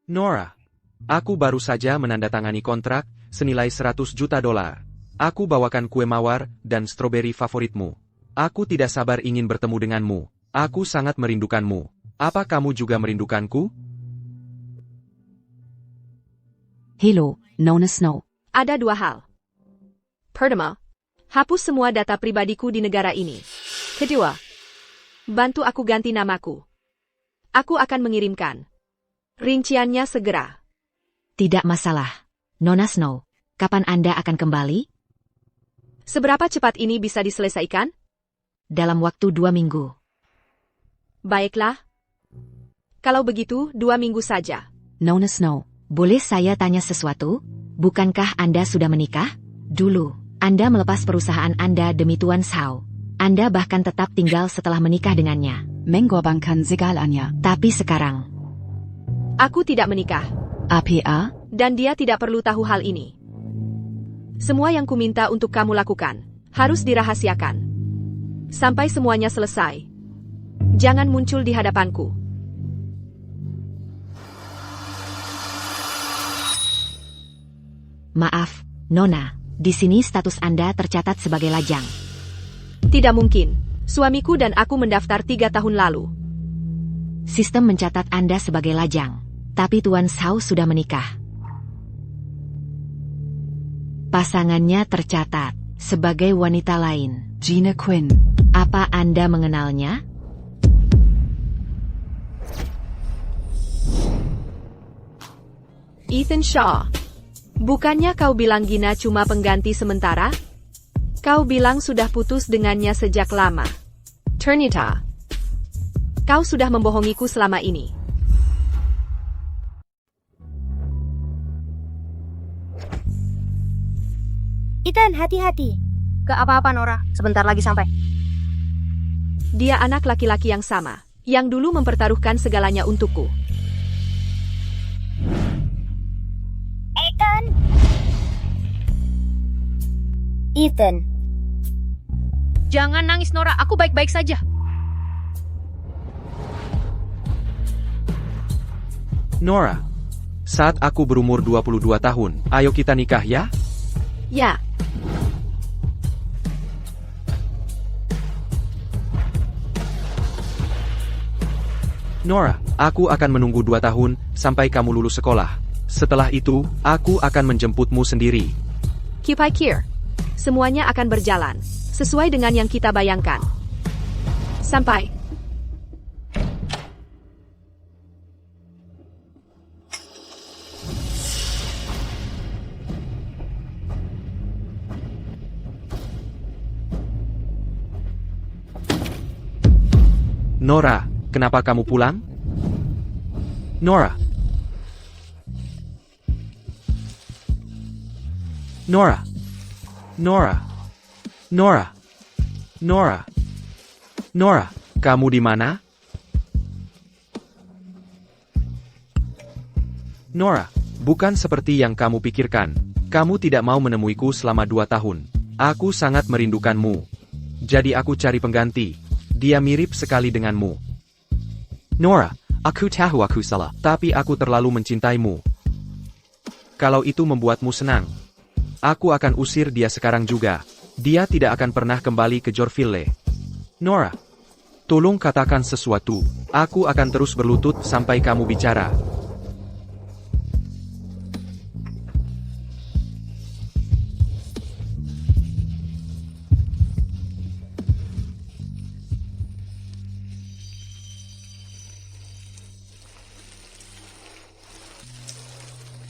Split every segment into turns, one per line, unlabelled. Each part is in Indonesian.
Nora, aku baru saja menandatangani kontrak senilai 100 juta dolar. Aku bawakan kue mawar dan stroberi favoritmu. Aku tidak sabar ingin bertemu denganmu. Aku sangat merindukanmu. Apa kamu juga merindukanku?
Hello, Nona Snow.
Ada dua hal. Pertama, hapus semua data pribadiku di negara ini. Kedua, bantu aku ganti namaku. Aku akan mengirimkan rinciannya segera.
Tidak masalah. Nona Snow, kapan Anda akan kembali?
Seberapa cepat ini bisa diselesaikan?
Dalam waktu 2 minggu.
Baiklah. Kalau begitu, 2 minggu saja.
Nona Snow, boleh saya tanya sesuatu? Bukankah Anda sudah menikah? Dulu, Anda melepas perusahaan Anda demi Tuan Sao. Anda bahkan tetap tinggal setelah menikah dengannya.
Mengorbankan segalanya.
Tapi sekarang,
Aku tidak menikah.
APA?
Dan dia tidak perlu tahu hal ini. Semua yang kuminta untuk kamu lakukan, harus dirahasiakan. Sampai semuanya selesai. Jangan muncul di hadapanku.
maaf, Nona, di sini status Anda tercatat sebagai lajang.
Tidak mungkin. Suamiku dan aku mendaftar 3 tahun lalu.
Sistem mencatat Anda sebagai lajang. Tapi Tuan Sao sudah menikah. Pasangannya tercatat sebagai wanita lain.
Gina Quinn.
Apa Anda mengenalnya?
Ethan Shaw. Bukannya kau bilang Gina cuma pengganti sementara? Kau bilang sudah putus dengannya sejak lama. Ternyata, kau sudah membohongiku selama ini.
Ethan, hati-hati. Gak apa-apa, Nora. Sebentar lagi sampai.
Dia anak laki-laki yang sama, yang dulu mempertaruhkan segalanya untukku.
Ethan! Ethan.
Jangan nangis, Nora. Aku baik-baik saja.
Nora, saat aku berumur 22 tahun, ayo kita nikah ya?
Ya.
Nora, aku akan menunggu 2 tahun sampai kamu lulus sekolah. Setelah itu, aku akan menjemputmu sendiri.
Kipikir, semuanya akan berjalan sesuai dengan yang kita bayangkan. Sampai.
Nora, kenapa kamu pulang? Nora. Nora. Nora. Nora. Nora. Nora, kamu di mana? Nora, bukan seperti yang kamu pikirkan. Kamu tidak mau menemuiku selama 2 tahun. Aku sangat merindukanmu. Jadi aku cari pengganti. Dia mirip sekali denganmu. Nora, aku tahu aku salah, tapi aku terlalu mencintaimu. Kalau itu membuatmu senang, aku akan usir dia sekarang juga. Dia tidak akan pernah kembali ke Jorville. Nora, tolong katakan sesuatu. Aku akan terus berlutut sampai kamu bicara.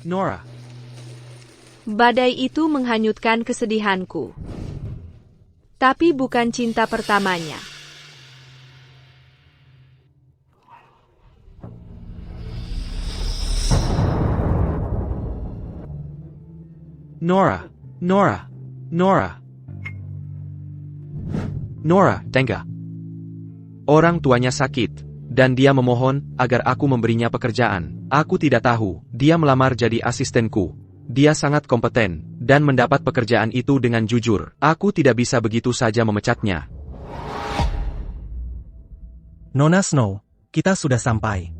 Nora.
Badai itu menghanyutkan kesedihanku. Tapi bukan cinta pertamanya.
Nora. Nora. Nora. Nora, tengah. Orang tuanya sakit. Dan dia memohon agar aku memberinya pekerjaan. Aku tidak tahu, dia melamar jadi asistenku. Dia sangat kompeten, dan mendapat pekerjaan itu dengan jujur. Aku tidak bisa begitu saja memecatnya.
Nona Snow, kita sudah sampai.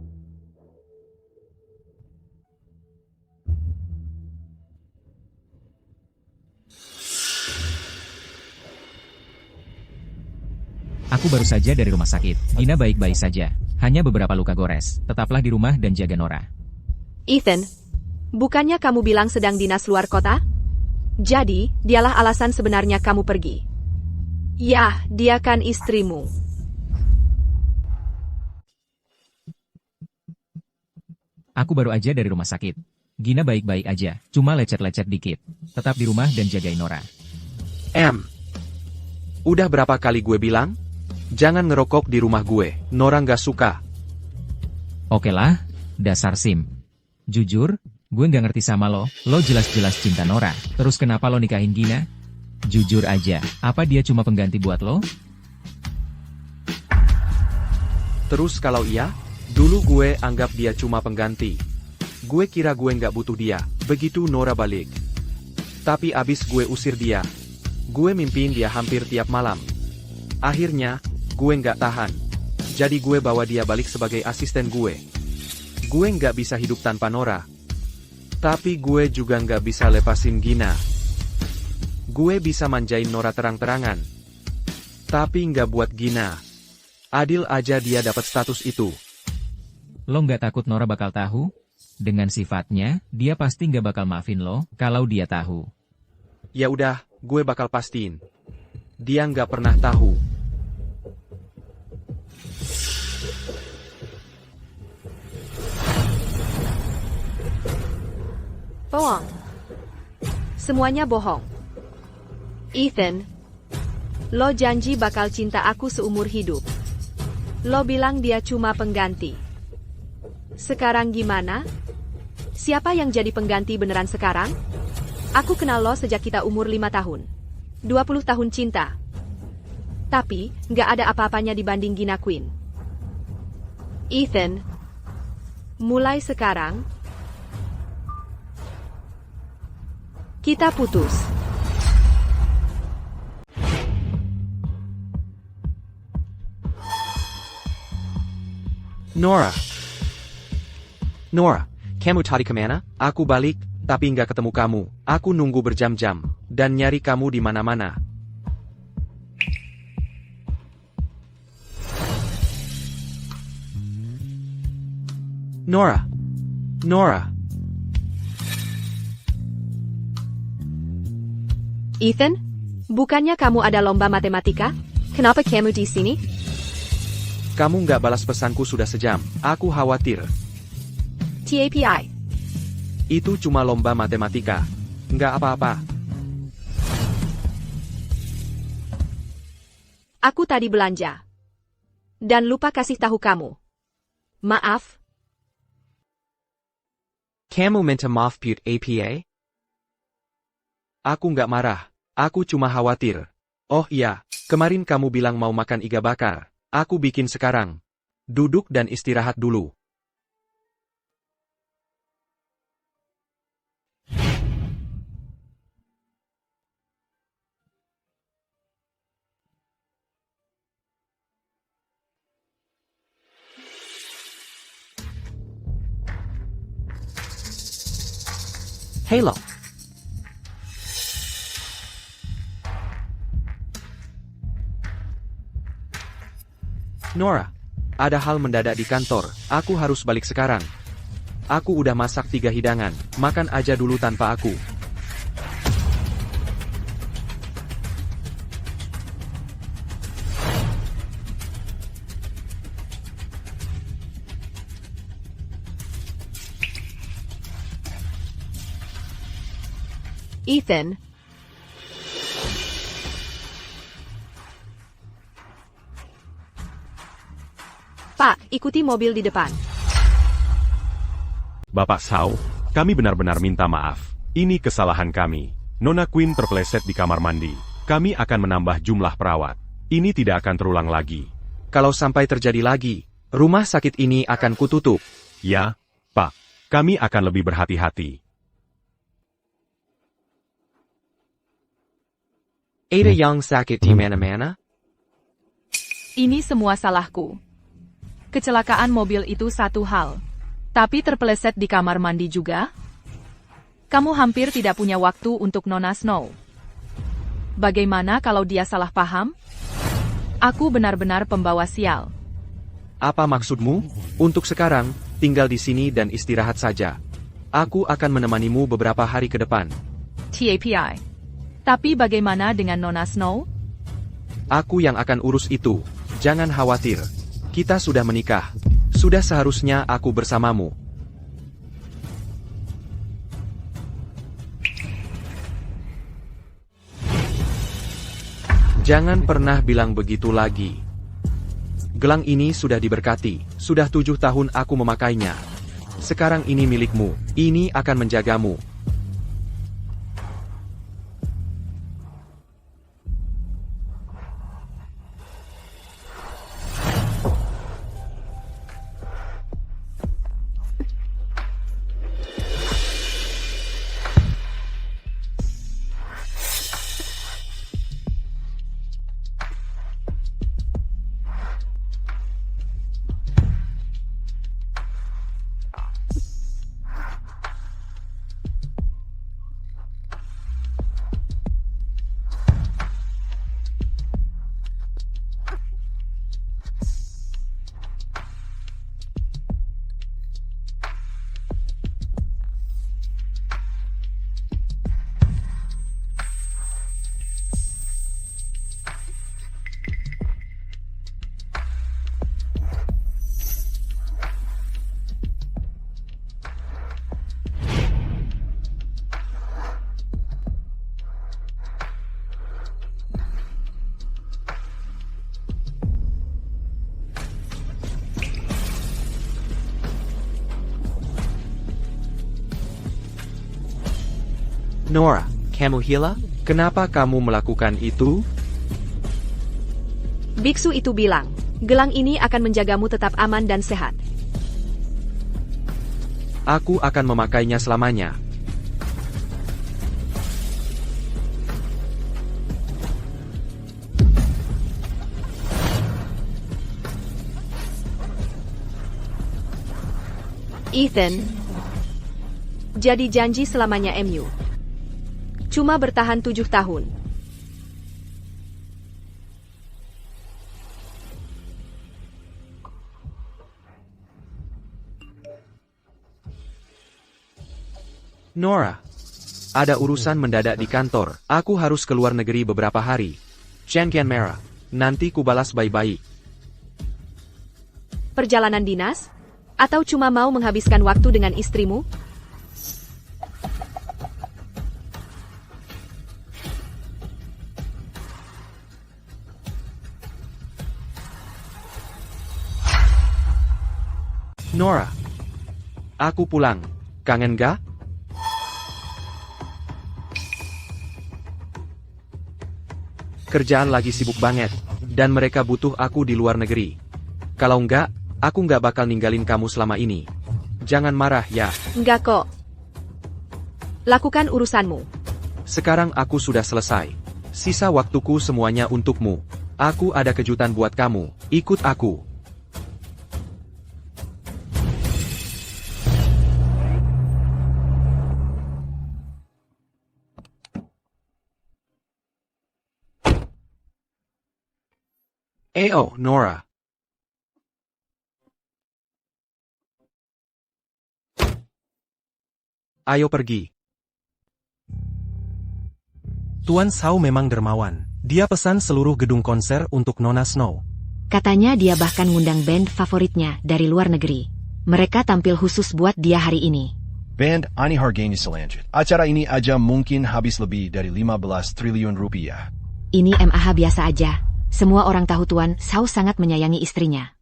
Aku baru saja dari rumah sakit. Gina baik-baik saja. Hanya beberapa luka gores. Tetaplah di rumah dan jaga Nora.
Ethan, bukannya kamu bilang sedang dinas luar kota? Jadi, dialah alasan sebenarnya kamu pergi. Ya, dia kan istrimu.
Aku baru aja dari rumah sakit. Gina baik-baik aja. Cuma lecet-lecet dikit. Tetap di rumah dan jagain Nora.
Udah berapa kali gue bilang? Jangan ngerokok di rumah gue, Nora nggak suka.
Oke lah, dasar Sim. Jujur, gue nggak ngerti sama lo. Lo jelas-jelas cinta Nora. Terus kenapa lo nikahin Gina? Jujur aja, apa dia cuma pengganti buat lo?
Terus kalau iya, dulu gue anggap dia cuma pengganti. Gue kira gue nggak butuh dia, begitu Nora balik. Tapi abis gue usir dia. Gue mimpiin dia hampir tiap malam. Akhirnya, gue nggak tahan. Jadi gue bawa dia balik sebagai asisten gue. Gue nggak bisa hidup tanpa Nora. Tapi gue juga nggak bisa lepasin Gina. Gue bisa manjain Nora terang-terangan. Tapi nggak buat Gina. Adil aja dia dapat status itu.
Lo nggak takut Nora bakal tahu? Dengan sifatnya, dia pasti nggak bakal maafin lo, kalau dia tahu.
Ya udah, gue bakal pastiin. Dia nggak pernah tahu.
Bohong. Semuanya bohong. Ethan, lo janji bakal cinta aku seumur hidup. Lo bilang dia cuma pengganti. Sekarang gimana? Siapa yang jadi pengganti beneran sekarang? Aku kenal lo sejak kita umur 5 tahun. 20 tahun cinta. Tapi, nggak ada apa-apanya dibanding Gina Queen. Ethan, mulai sekarang, kita putus.
Nora, kamu tadi kemana? Aku balik, tapi nggak ketemu kamu. Aku nunggu berjam-jam, dan nyari kamu di mana-mana. Nora.
Ethan, bukannya kamu ada lomba matematika? Kenapa kamu di sini?
Kamu nggak balas pesanku sudah sejam. Aku khawatir.
TAPI.
Itu cuma lomba matematika. Nggak apa-apa.
Aku tadi belanja. Dan lupa kasih tahu kamu. Maaf.
Kamu minta maaf Put APA? Aku nggak marah. Aku cuma khawatir. Oh iya, kemarin kamu bilang mau makan iga bakar. Aku bikin sekarang. Duduk dan istirahat dulu. Halo. Nora, ada hal mendadak di kantor. Aku harus balik sekarang. Aku udah masak 3 hidangan. Makan aja dulu tanpa aku.
Ethan. Pak, ikuti mobil di depan.
Bapak Shaw, kami benar-benar minta maaf. Ini kesalahan kami. Nona Queen terpeleset di kamar mandi. Kami akan menambah jumlah perawat. Ini tidak akan terulang lagi.
Kalau sampai terjadi lagi, rumah sakit ini akan kututup.
Ya, Pak. Kami akan lebih berhati-hati.
Ada yang sakit di mana-mana?
Ini semua salahku. Kecelakaan mobil itu satu hal. Tapi terpeleset di kamar mandi juga? Kamu hampir tidak punya waktu untuk Nona Snow. Bagaimana kalau dia salah paham? Aku benar-benar pembawa sial.
Apa maksudmu? Untuk sekarang, tinggal di sini dan istirahat saja. Aku akan menemanimu beberapa hari ke depan.
TAPI. Tapi bagaimana dengan Nona Snow?
Aku yang akan urus itu. Jangan khawatir. Kita sudah menikah. Sudah seharusnya aku bersamamu. Jangan pernah bilang begitu lagi. Gelang ini sudah diberkati. Sudah 7 tahun aku memakainya. Sekarang ini milikmu. Ini akan menjagamu. Nora, kamu gila? Kenapa kamu melakukan itu?
Biksu itu bilang, gelang ini akan menjagamu tetap aman dan sehat.
Aku akan memakainya selamanya.
Ethan, jadi janji selamanya MU. Cuma bertahan 7 tahun.
Nora, ada urusan mendadak di kantor. Aku harus keluar negeri beberapa hari. Jangan marah. Nanti ku balas baik-baik.
Perjalanan dinas? Atau cuma mau menghabiskan waktu dengan istrimu?
Nora, aku pulang. Kangen gak? Kerjaan lagi sibuk banget, dan mereka butuh aku di luar negeri. Kalau enggak, aku nggak bakal ninggalin kamu selama ini. Jangan marah ya.
Enggak kok. Lakukan urusanmu.
Sekarang aku sudah selesai. Sisa waktuku semuanya untukmu. Aku ada kejutan buat kamu. Ikut aku. Nora. Ayo pergi.
Tuan Shao memang dermawan. Dia pesan seluruh gedung konser untuk Nona Snow.
Katanya dia bahkan ngundang band favoritnya dari luar negeri. Mereka tampil khusus buat dia hari ini.
Band ani harganya selanjut. Acara ini aja mungkin habis lebih dari 15 triliun rupiah.
Ini MAH biasa aja. Semua orang tahu Tuan Shao sangat menyayangi istrinya.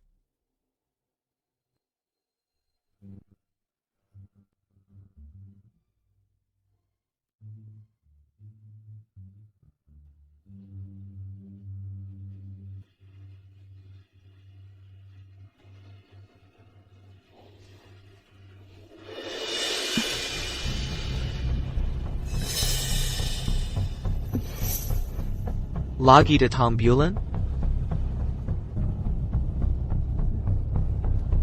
Lagi di tampilan?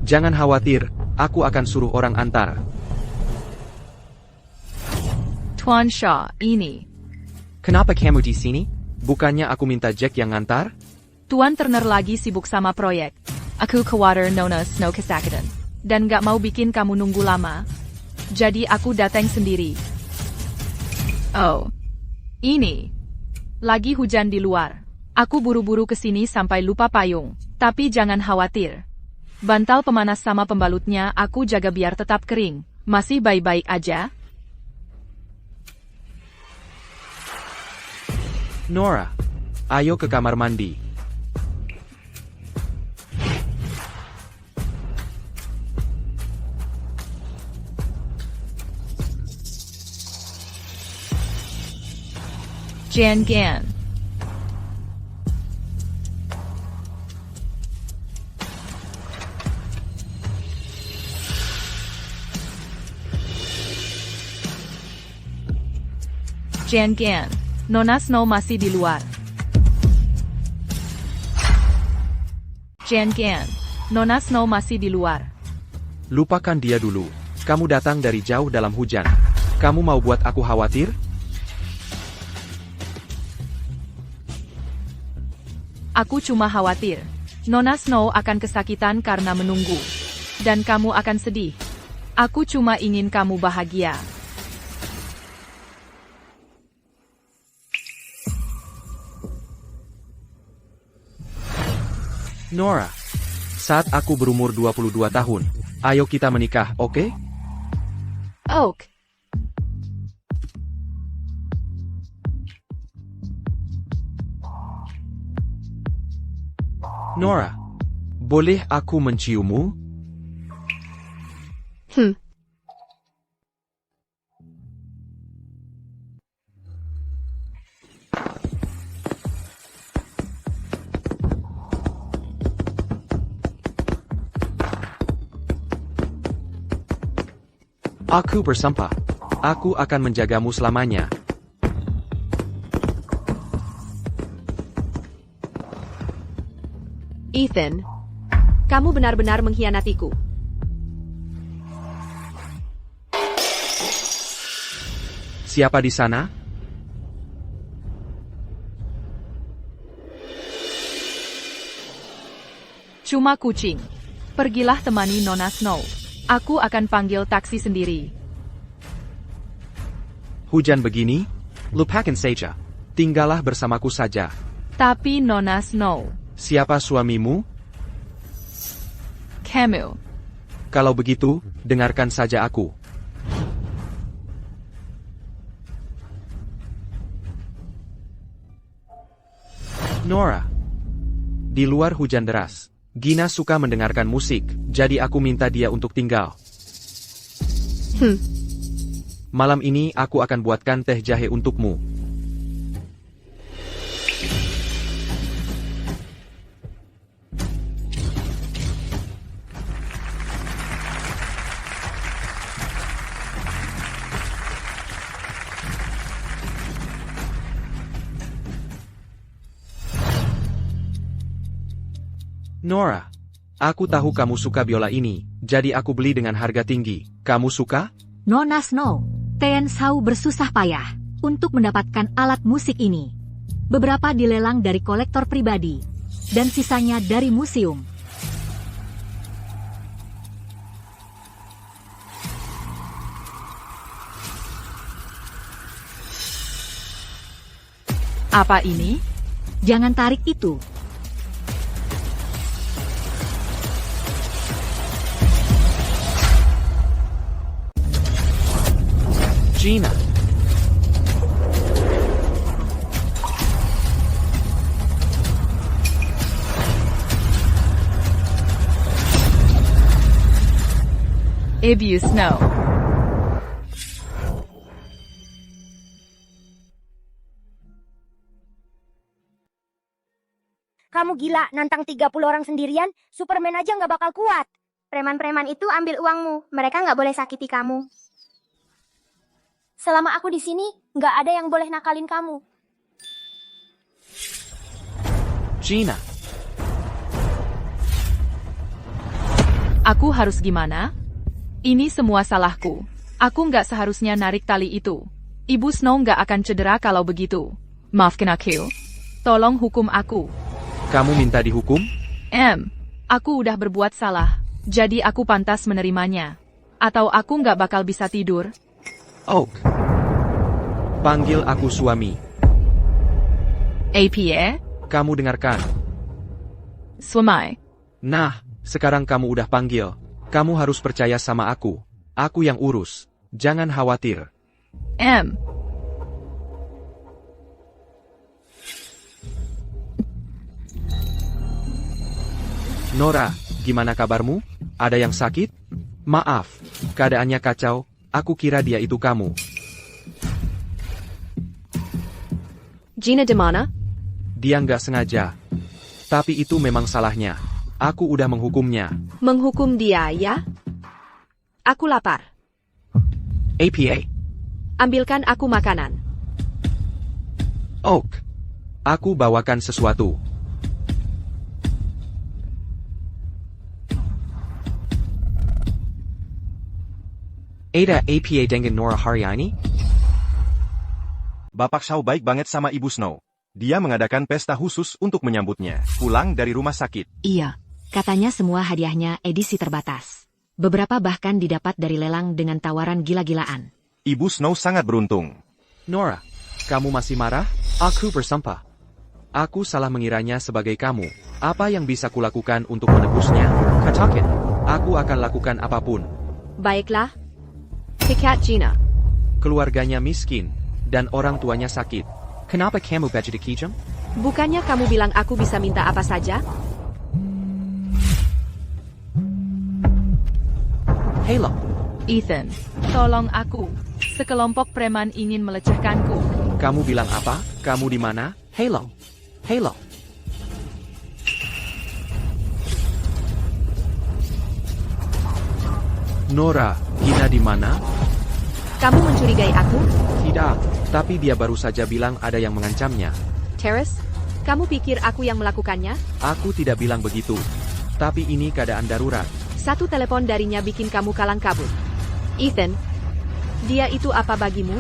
Jangan khawatir, aku akan suruh orang antar.
Tuan Shaw, ini.
Kenapa kamu di sini? Bukannya aku minta Jack yang ngantar?
Tuan Turner lagi sibuk sama proyek. Aku khawatir Nona Snow kesakitan. Dan gak mau bikin kamu nunggu lama. Jadi aku datang sendiri. Oh. Ini. Lagi hujan di luar. Aku buru-buru kesini sampai lupa payung. Tapi jangan khawatir. Bantal pemanas sama pembalutnya aku jaga biar tetap kering. Masih baik-baik aja?
Nora, ayo ke kamar mandi.
Jan Gan. Jan Gan. Nona Snow masih di luar. Jan Gan. Nona Snow masih di luar.
Lupakan dia dulu. Kamu datang dari jauh dalam hujan. Kamu mau buat aku khawatir?
Aku cuma khawatir. Nona Snow akan kesakitan karena menunggu. Dan kamu akan sedih. Aku cuma ingin kamu bahagia.
Nora, saat aku berumur 22 tahun, ayo kita menikah, oke?
Oak.
Nora, boleh aku menciummu? Aku bersumpah. Aku akan menjagamu selamanya.
Ethan, kamu benar-benar mengkhianatiku.
Siapa di sana?
Cuma kucing. Pergilah temani Nona Snow. Aku akan panggil taksi sendiri.
Hujan begini? Lupakan saja. Tinggallah bersamaku saja.
Tapi Nona Snow.
Siapa suamimu?
Camille.
Kalau begitu, dengarkan saja aku. Nora. Di luar hujan deras. Gina suka mendengarkan musik, jadi aku minta dia untuk tinggal. Malam ini aku akan buatkan teh jahe untukmu. Nora, aku tahu kamu suka biola ini, jadi aku beli dengan harga tinggi. Kamu suka?
Nona Snow, Tian Shao bersusah payah untuk mendapatkan alat musik ini. Beberapa dilelang dari kolektor pribadi, dan sisanya dari museum.
Apa ini?
Jangan tarik itu.
Gina.
Abuse Snow.
Kamu gila, nantang 30 orang sendirian, Superman aja nggak bakal kuat. Preman-preman itu ambil uangmu, mereka nggak boleh sakiti kamu. Selama aku di sini, nggak ada yang boleh nakalin kamu.
Gina.
Aku harus gimana? Ini semua salahku. Aku nggak seharusnya narik tali itu. Ibu Snow nggak akan cedera kalau begitu. Maafkan aku. Tolong hukum aku.
Kamu minta dihukum?
Aku udah berbuat salah, jadi aku pantas menerimanya. Atau aku nggak bakal bisa tidur.
Oak. Panggil aku suami.
APA?
Kamu dengarkan.
Suami.
Nah, sekarang kamu udah panggil. Kamu harus percaya sama aku. Aku yang urus. Jangan khawatir. Nora, gimana kabarmu? Ada yang sakit? Maaf, keadaannya kacau. Aku kira dia itu kamu.
Gina di mana?
Dia nggak sengaja. Tapi itu memang salahnya. Aku udah menghukumnya.
Menghukum dia, ya? Aku lapar.
APA.
Ambilkan aku makanan.
Oak. Aku bawakan sesuatu. Ada APA dengan Nora hari ini?
Bapak Shaw baik banget sama Ibu Snow. Dia mengadakan pesta khusus untuk menyambutnya, pulang dari rumah sakit.
Iya. Katanya semua hadiahnya edisi terbatas. Beberapa bahkan didapat dari lelang dengan tawaran gila-gilaan.
Ibu Snow sangat beruntung.
Nora, kamu masih marah? Aku bersumpah. Aku salah mengiranya sebagai kamu. Apa yang bisa kulakukan untuk menebusnya? Katakan. Aku akan lakukan apapun.
Baiklah. Pikat Gina.
Keluarganya miskin, dan orang tuanya sakit. Kenapa kamu baju kejam?
Bukannya kamu bilang aku bisa minta apa saja?
Halo.
Ethan, tolong aku. Sekelompok preman ingin melecehkanku.
Kamu bilang apa? Kamu di mana? Halo. Halo. Nora, Gina di mana?
Kamu mencurigai aku?
Tidak, tapi dia baru saja bilang ada yang mengancamnya.
Terrace, kamu pikir aku yang melakukannya?
Aku tidak bilang begitu. Tapi ini keadaan darurat.
Satu telepon darinya bikin kamu kalang kabut. Ethan, dia itu apa bagimu?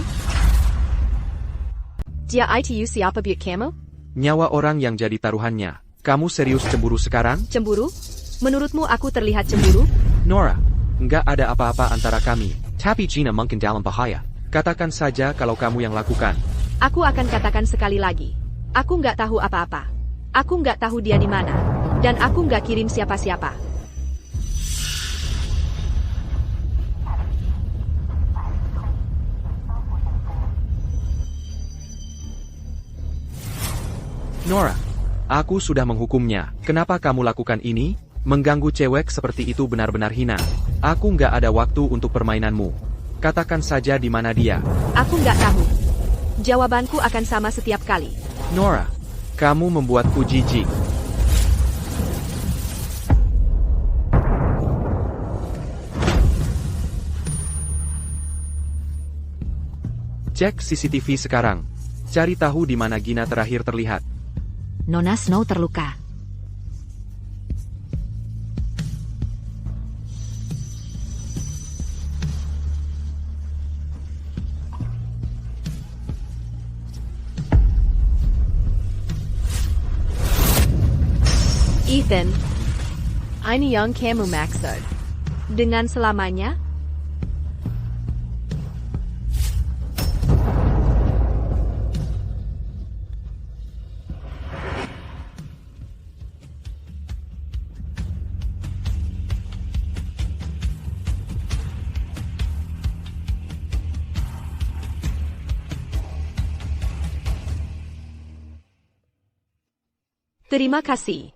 Dia itu siapa buat kamu?
Nyawa orang yang jadi taruhannya. Kamu serius cemburu sekarang?
Cemburu? Menurutmu aku terlihat cemburu?
Nora, nggak ada apa-apa antara kami. Tapi Gina mungkin dalam bahaya. Katakan saja kalau kamu yang lakukan.
Aku akan katakan sekali lagi. Aku nggak tahu apa-apa. Aku nggak tahu dia di mana. Dan aku nggak kirim siapa-siapa.
Nora, aku sudah menghukumnya. Kenapa kamu lakukan ini? Mengganggu cewek seperti itu benar-benar hina. Aku nggak ada waktu untuk permainanmu. Katakan saja di mana dia.
Aku nggak tahu. Jawabanku akan sama setiap kali.
Nora, kamu membuatku jijik. Cek CCTV sekarang. Cari tahu di mana Gina terakhir terlihat.
Nona Snow terluka.
Ethan, ini yang kamu maksud. Dengan selamanya? Terima kasih.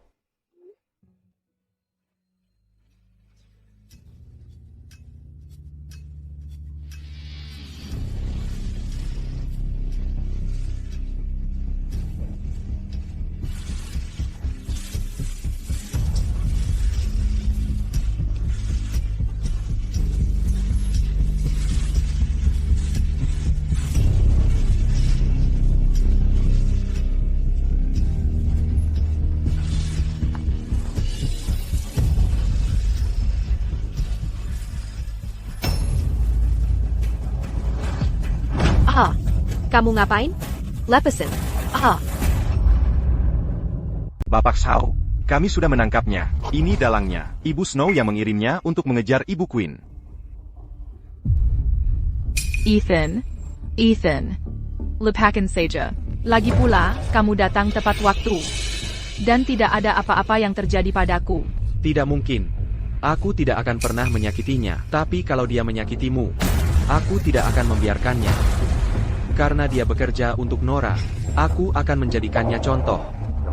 Kamu ngapain? Lepasin.
Bapak Shao, kami sudah menangkapnya. Ini dalangnya. Ibu Snow yang mengirimnya untuk mengejar Ibu Queen.
Ethan. Lepakan saja. Lagi pula, kamu datang tepat waktu. Dan tidak ada apa-apa yang terjadi padaku.
Tidak mungkin. Aku tidak akan pernah menyakitinya. Tapi kalau dia menyakitimu, aku tidak akan membiarkannya. Karena dia bekerja untuk Nora, aku akan menjadikannya contoh.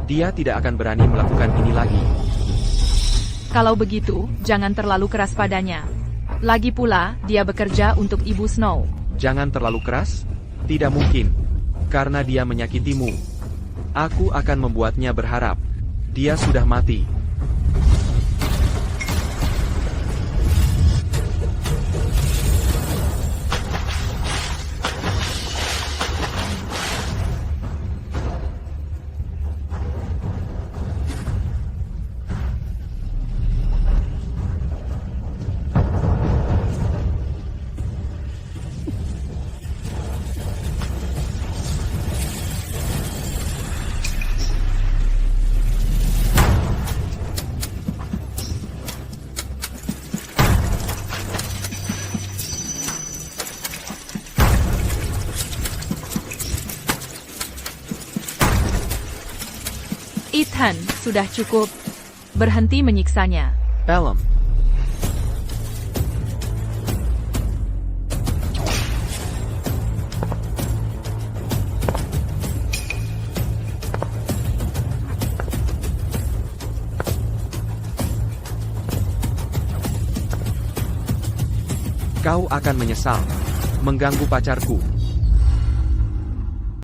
Dia tidak akan berani melakukan ini lagi.
Kalau begitu, jangan terlalu keras padanya. Lagi pula, dia bekerja untuk Ibu Snow.
Jangan terlalu keras? Tidak mungkin. Karena dia menyakitimu. Aku akan membuatnya berharap. Dia sudah mati.
Ethan, sudah cukup. Berhenti menyiksanya.
Pelham. Kau akan menyesal. Mengganggu pacarku.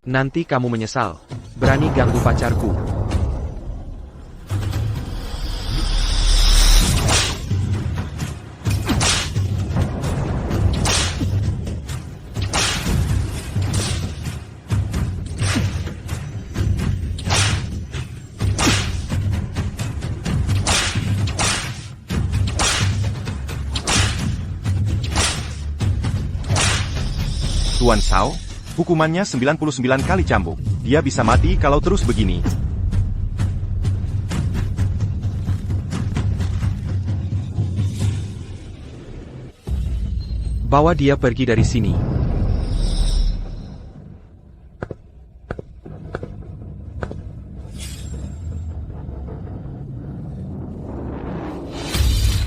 Nanti kamu menyesal. Berani ganggu pacarku.
Tuan Shao, hukumannya 99 kali cambuk. Dia bisa mati kalau terus begini.
Bawa dia pergi dari sini.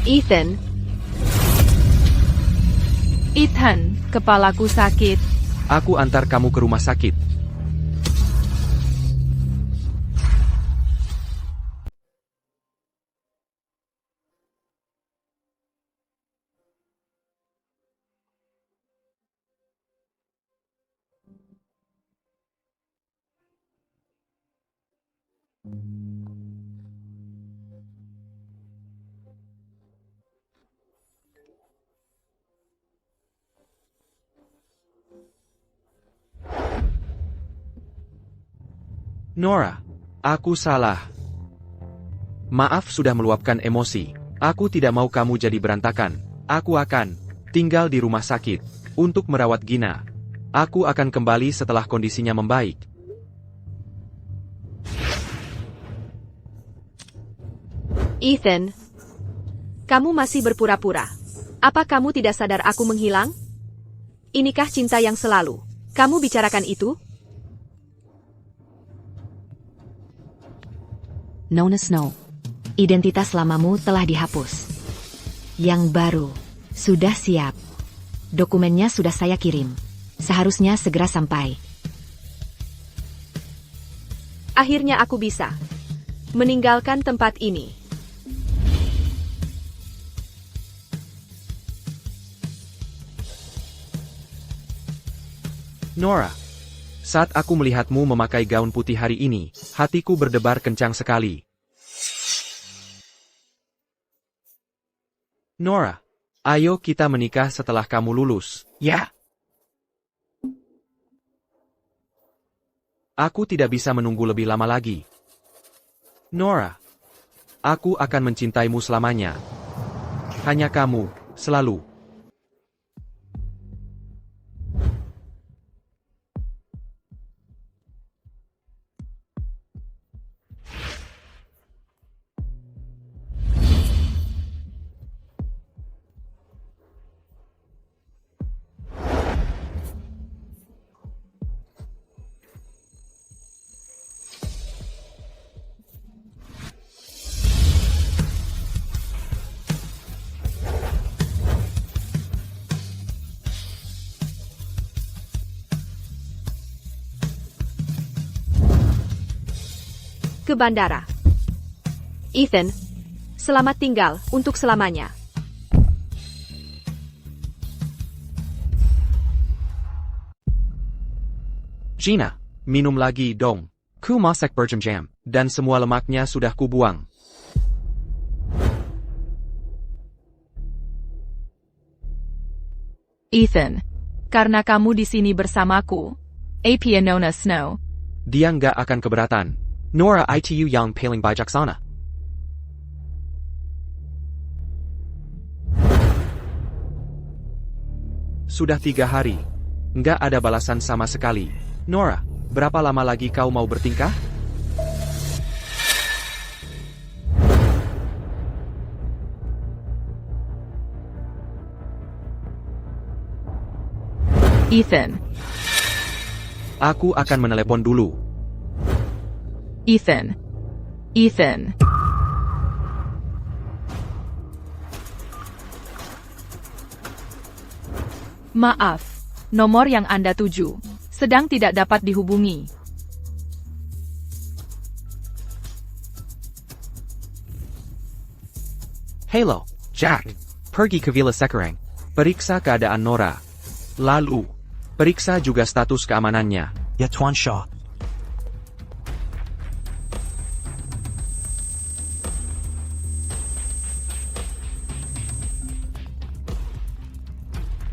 Ethan, kepalaku sakit.
Aku antar kamu ke rumah sakit. Nora, aku salah. Maaf sudah meluapkan emosi. Aku tidak mau kamu jadi berantakan. Aku akan tinggal di rumah sakit untuk merawat Gina. Aku akan kembali setelah kondisinya membaik.
Ethan, kamu masih berpura-pura. Apa kamu tidak sadar aku menghilang? Inikah cinta yang selalu kamu bicarakan itu?
Nona Snow. Identitas lamamu telah dihapus. Yang baru sudah siap. Dokumennya sudah saya kirim. Seharusnya segera sampai.
Akhirnya aku bisa meninggalkan tempat ini.
Nora, saat aku melihatmu memakai gaun putih hari ini, hatiku berdebar kencang sekali. Nora, ayo kita menikah setelah kamu lulus.
Ya.
Aku tidak bisa menunggu lebih lama lagi. Nora, aku akan mencintaimu selamanya. Hanya kamu, selalu.
ke bandara. Ethan, selamat tinggal untuk selamanya.
Gina, minum lagi dong. Ku masak berjam-jam, dan semua lemaknya sudah kubuang.
Ethan, karena kamu di sini bersamaku, Apia Nona Snow.
Dia nggak akan keberatan. Nora itu yang paling bijaksana. Sudah 3 hari. Nggak ada balasan sama sekali. Nora, berapa lama lagi kau mau bertingkah?
Ethan,
Aku akan menelepon dulu.
Ethan, Ethan. Maaf, nomor yang Anda tuju sedang tidak dapat dihubungi.
Halo, Jack. Pergi ke Villa sekarang. Periksa keadaan Nora. Lalu, periksa juga status keamanannya.
Ya, Tuan Shaw.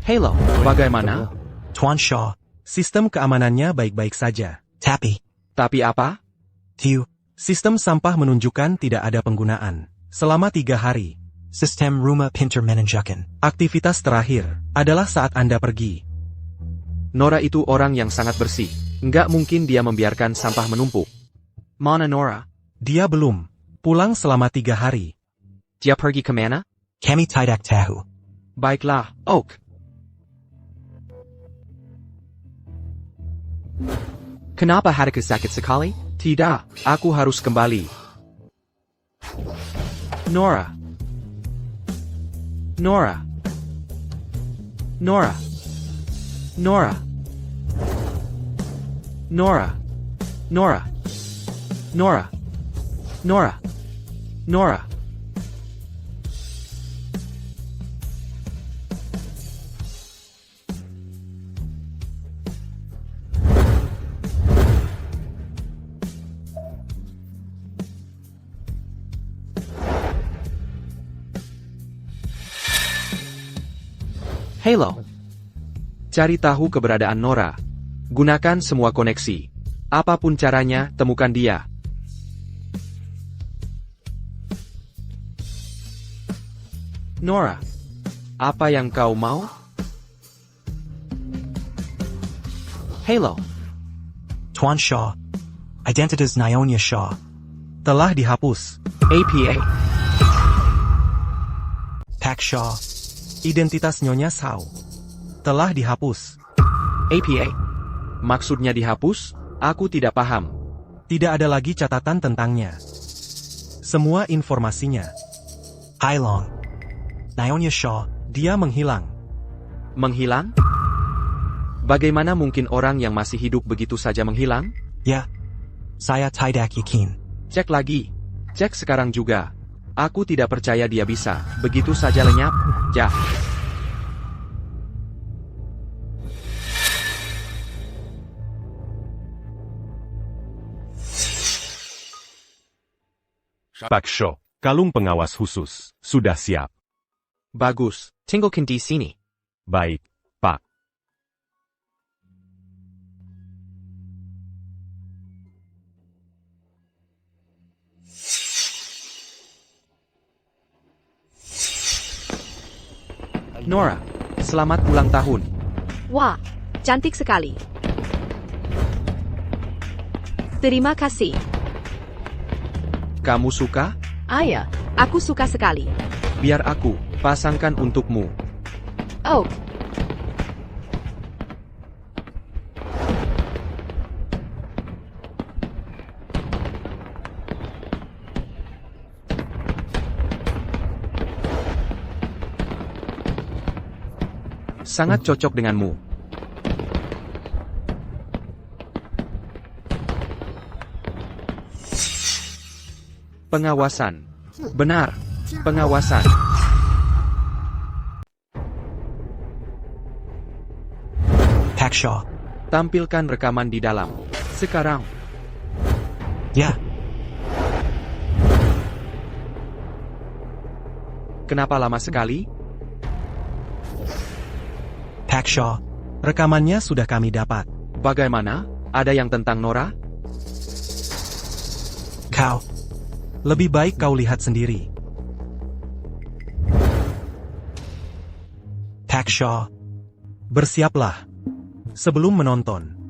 Halo, bagaimana?
Tuan Shaw, sistem keamanannya baik-baik saja. Tapi
apa?
Sistem sampah menunjukkan tidak ada penggunaan. Selama 3 hari. Sistem rumah pintar menunjukkan. Aktivitas terakhir adalah saat Anda pergi.
Nora itu orang yang sangat bersih. Nggak mungkin dia membiarkan sampah menumpuk. Mana Nora?
Dia belum pulang selama 3 hari.
Dia pergi kemana?
Kami tidak tahu.
Baiklah, Oak. Kenapa hatiku sakit sekali? Tidak, aku harus kembali. Nora. Nora. Nora. Nora. Nora. Nora. Nora. Nora. Nora. Halo. Cari tahu keberadaan Nora. Gunakan semua koneksi. Apapun caranya, temukan dia. Nora, apa yang kau mau? Halo.
Tuan Shaw. Identitas Nyonya Shaw telah dihapus.
APA.
Pak Shaw. Identitas Nyonya Shaw telah dihapus.
APA. Maksudnya dihapus? Aku tidak paham.
Tidak ada lagi catatan tentangnya. Semua informasinya hilang. Nyonya Shaw, dia menghilang.
Menghilang? Bagaimana mungkin orang yang masih hidup begitu saja menghilang?
Ya, saya tidak yakin.
Cek lagi. Cek sekarang juga. Aku tidak percaya dia bisa begitu saja lenyap. Ja.
Pak Shaw, kalung pengawas khusus, sudah siap.
Bagus, tinggalkan di sini.
Baik, Pak.
Nora, selamat ulang tahun.
Wah, cantik sekali. Terima kasih.
Kamu suka?
Ayah, aku suka sekali.
Biar aku pasangkan untukmu.
Oh,
Sangat cocok denganmu. Pengawasan. Benar. Pengawasan.
Pak Shaw.
Tampilkan rekaman di dalam. Sekarang.
Ya.
Kenapa lama sekali?
Pak Shaw. Rekamannya sudah kami dapat.
Bagaimana? Ada yang tentang Nora?
Kau. Lebih baik kau lihat sendiri. Pak Shaw. Bersiaplah. Sebelum menonton.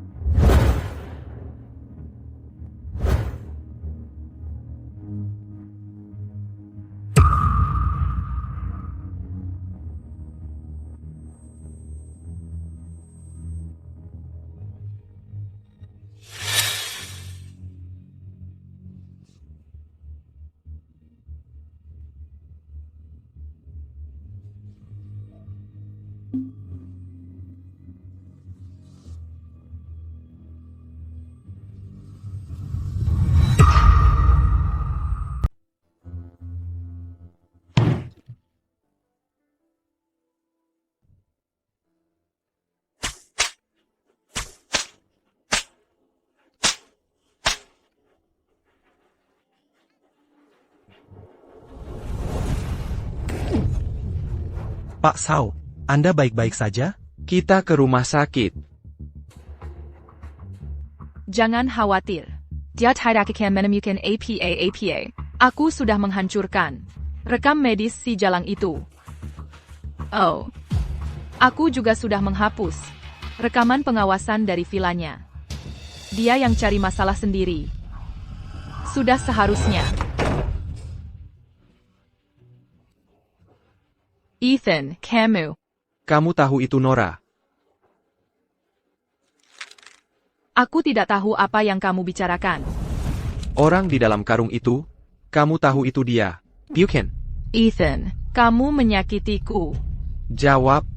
Pak Shaw, Anda baik-baik saja?
Kita ke rumah sakit.
Jangan khawatir. Dia tidak akan menemukan apa-apa. Aku sudah menghancurkan rekam medis si jalang itu. Oh. Aku juga sudah menghapus rekaman pengawasan dari vilanya. Dia yang cari masalah sendiri. Sudah seharusnya. Ethan, kamu.
Kamu tahu itu Nora?
Aku tidak tahu apa yang kamu bicarakan.
Orang di dalam karung itu? Kamu tahu itu dia? Bukan.
Ethan, kamu menyakitiku.
Jawab.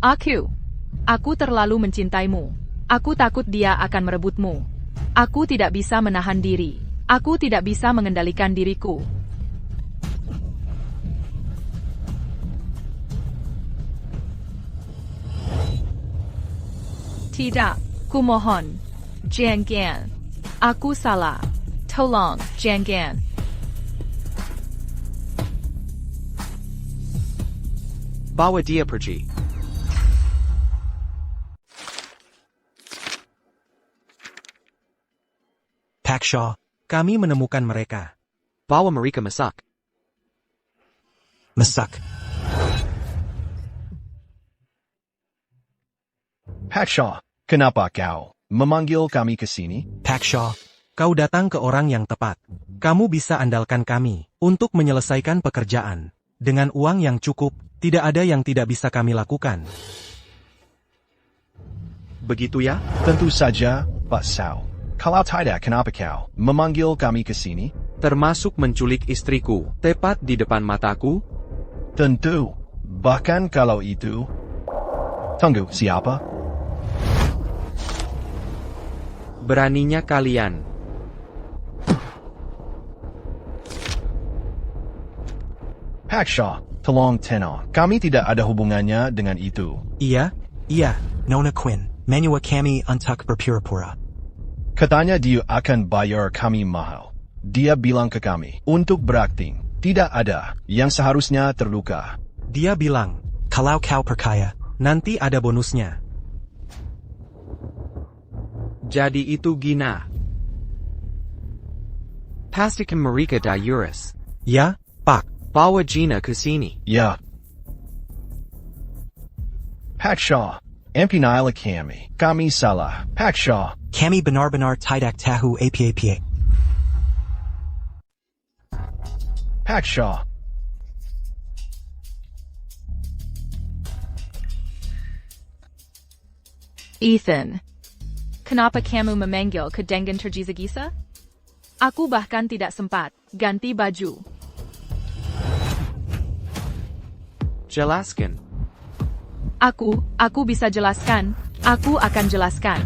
Aku terlalu mencintaimu. Aku takut dia akan merebutmu. Aku tidak bisa menahan diri. Aku tidak bisa mengendalikan diriku. Tidak, kumohon. Jangan. Aku salah. Tolong, jangan.
Bawa dia pergi.
Pak Shaw, kami menemukan mereka.
Bawa mereka masak.
Masak.
Pak Shaw, kenapa kau memanggil kami ke sini?
Pak Shaw, kau datang ke orang yang tepat. Kamu bisa andalkan kami untuk menyelesaikan pekerjaan. Dengan uang yang cukup, tidak ada yang tidak bisa kami lakukan.
Begitu ya?
Tentu saja, Pak Shaw. Kalau tidak, kenapa kau memanggil kami ke sini?
Termasuk menculik istriku, tepat di depan mataku?
Tentu. Bahkan kalau itu... Tunggu, siapa?
Beraninya kalian.
Pak Shaw, tolong tenang. Kami tidak ada hubungannya dengan itu.
Iya, Nona Quinn, menua kami untuk berpura-pura.
Katanya dia akan bayar kami mahal. Dia bilang ke kami, untuk berakting, tidak ada yang seharusnya terluka.
Dia bilang, kalau kau percaya, nanti ada bonusnya.
Jadi itu Gina. Pastikan mereka diurus.
Ya, Pak.
Bawa Gina ke sini.
Ya. Pak Shaw, empinailah kami. Kami salah. Pak Shaw.
Kami benar-benar tidak tahu apa-apa.
Pak Shaw.
Ethan, kenapa kamu memanggil ke dengan tergisa-gisa? Aku bahkan tidak sempat ganti baju.
Jelaskan.
Aku bisa jelaskan. Aku akan jelaskan.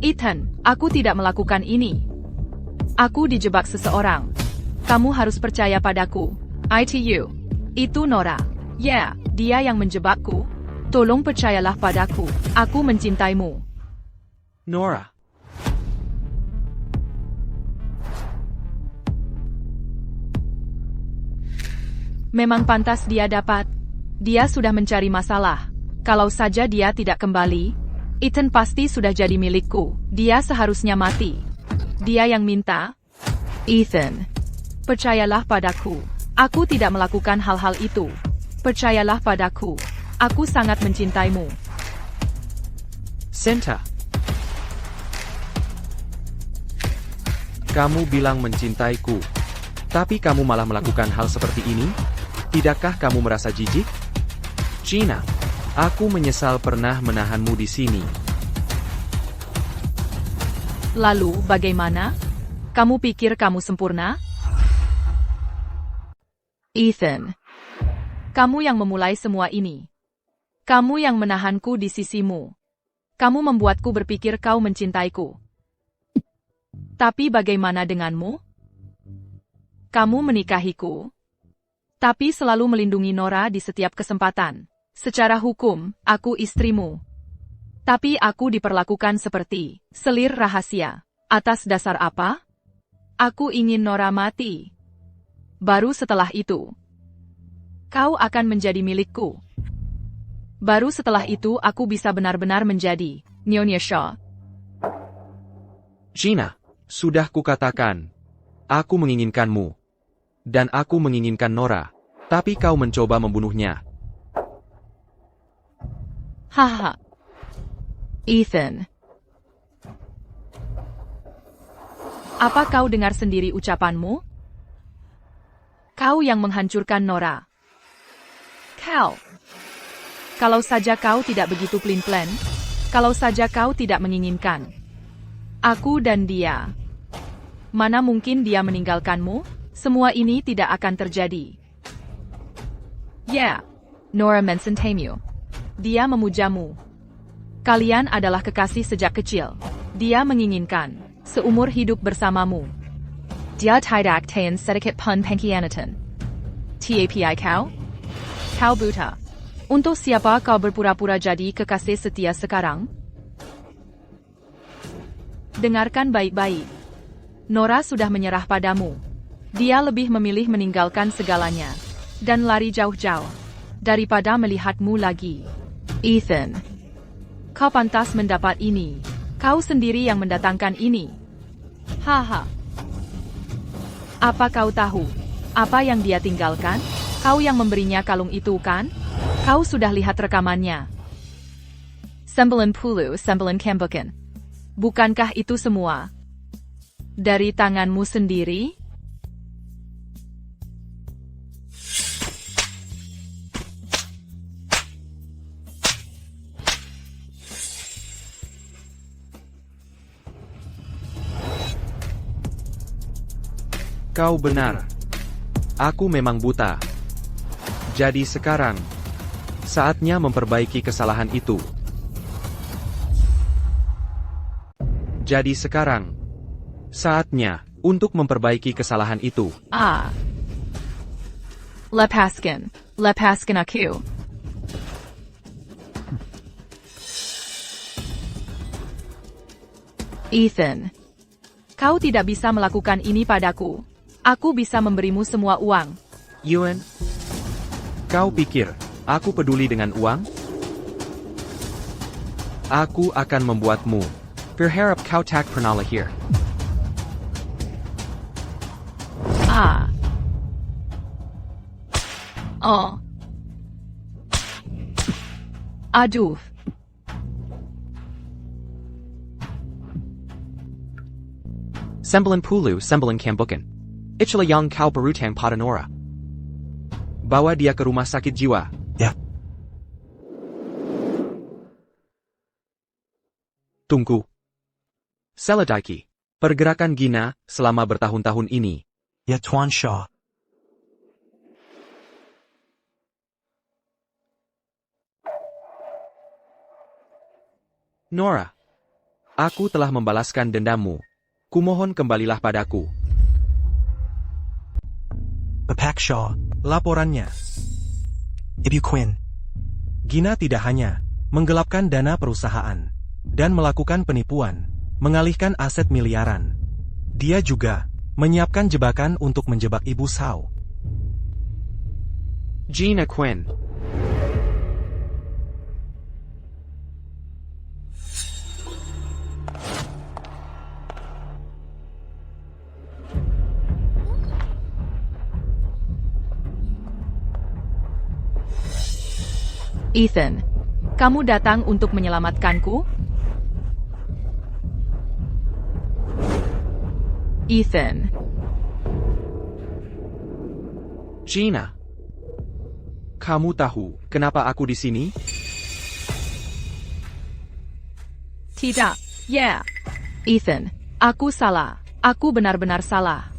Ethan, aku tidak melakukan ini. Aku dijebak seseorang. Kamu harus percaya padaku. ITU. Itu Nora. Ya, dia yang menjebakku. Tolong percayalah padaku. Aku mencintaimu.
Nora.
Memang pantas dia dapat. Dia sudah mencari masalah. Kalau saja dia tidak kembali, Ethan pasti sudah jadi milikku. Dia seharusnya mati. Dia yang minta. Ethan, percayalah padaku. Aku tidak melakukan hal-hal itu. Percayalah padaku. Aku sangat mencintaimu.
Senta. Kamu bilang mencintaiku, tapi kamu malah melakukan hal seperti ini? Tidakkah kamu merasa jijik? Gina, aku menyesal pernah menahanmu di sini.
Lalu, bagaimana? Kamu pikir kamu sempurna? Ethan, kamu yang memulai semua ini. Kamu yang menahanku di sisimu. Kamu membuatku berpikir kau mencintaiku. Tapi bagaimana denganmu? Kamu menikahiku, tapi selalu melindungi Nora di setiap kesempatan. Secara hukum, aku istrimu. Tapi aku diperlakukan seperti selir rahasia. Atas dasar apa? Aku ingin Nora mati. Baru setelah itu, kau akan menjadi milikku. Baru setelah itu aku bisa benar-benar menjadi Nyonya Shaw.
Gina, sudah kukatakan. Aku menginginkanmu. Dan aku menginginkan Nora. Tapi kau mencoba membunuhnya.
Haha. Ethan. Apa kau dengar sendiri ucapanmu? Kau yang menghancurkan Nora. Kau. Kalau saja kau tidak begitu pelin-pelan. Kalau saja kau tidak menginginkan. Aku dan dia. Mana mungkin dia meninggalkanmu? Semua ini tidak akan terjadi. Ya, Nora mencintaimu. Dia memujamu. Kalian adalah kekasih sejak kecil. Dia menginginkan seumur hidup bersamamu. Dia tidak tahan sedikit pun pengkhianatan. Tapi kau? Kau buta. Untuk siapa kau berpura-pura jadi kekasih setia sekarang? Dengarkan baik-baik. Nora sudah menyerah padamu. Dia lebih memilih meninggalkan segalanya dan lari jauh-jauh daripada melihatmu lagi. Ethan, kau pantas mendapat ini. Kau sendiri yang mendatangkan ini. Haha. Apa kau tahu apa yang dia tinggalkan? Kau yang memberinya kalung itu kan? Kau sudah lihat rekamannya. 90 Kambukan. Bukankah itu semua dari tanganmu sendiri?
Kau benar. Aku memang buta. Jadi sekarang, saatnya memperbaiki kesalahan itu. Jadi sekarang, saatnya untuk memperbaiki kesalahan itu.
Lepaskan aku. Ethan, kau tidak bisa melakukan ini padaku. Aku bisa memberimu semua uang.
Yuan, kau pikir aku peduli dengan uang? Aku akan membuatmu. Berharap kau tak pernah lahir.
Oh. Aduh.
Sembilan Kambukan. Itulah yang kau berutang pada Nora. Bawa dia ke rumah sakit jiwa.
Ya.
Tunggu. Selidiki pergerakan Gina selama bertahun-tahun ini.
Ya, Tuan Shaw.
Nora. Aku telah membalaskan dendammu. Kumohon kembalilah padaku.
Pak Shaw, laporannya. Ibu Quinn. Gina tidak hanya menggelapkan dana perusahaan dan melakukan penipuan, mengalihkan aset miliaran. Dia juga menyiapkan jebakan untuk menjebak Ibu Shaw.
Gina Quinn.
Ethan, kamu datang untuk menyelamatkanku? Ethan,
Gina. Kamu tahu kenapa aku di sini?
tidak. Yeah. Ethan, aku salah. Aku benar-benar salah.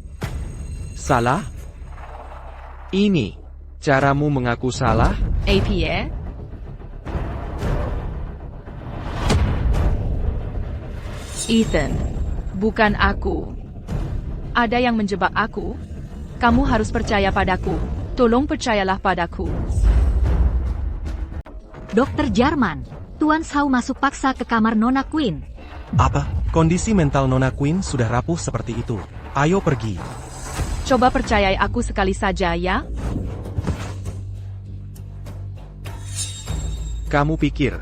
Salah? Ini caramu mengaku salah?
APA? Ethan, bukan aku. Ada yang menjebak aku? Kamu harus percaya padaku. Tolong percayalah padaku.
Dokter Jarman, Tuan Shaw masuk paksa ke kamar Nona Quinn.
Apa? Kondisi mental Nona Quinn sudah rapuh seperti itu. Ayo pergi.
Coba percayai aku sekali saja ya.
Kamu pikir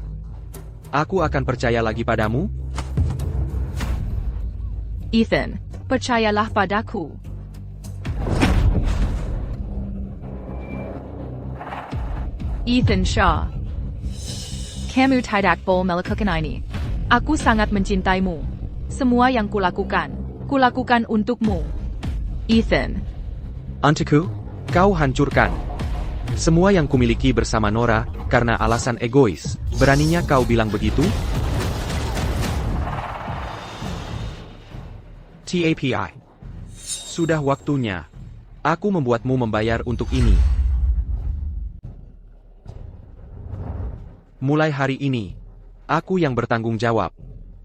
aku akan percaya lagi padamu?
Ethan, percayalah padaku. Ethan Shaw. Kamu tidak boleh melakukan ini. Aku sangat mencintaimu. Semua yang kulakukan untukmu. Ethan.
Untukku, kau hancurkan semua yang kumiliki bersama Nora karena alasan egois. Beraninya kau bilang begitu? TAPI. Sudah waktunya. Aku membuatmu membayar untuk ini. Mulai hari ini, aku yang bertanggung jawab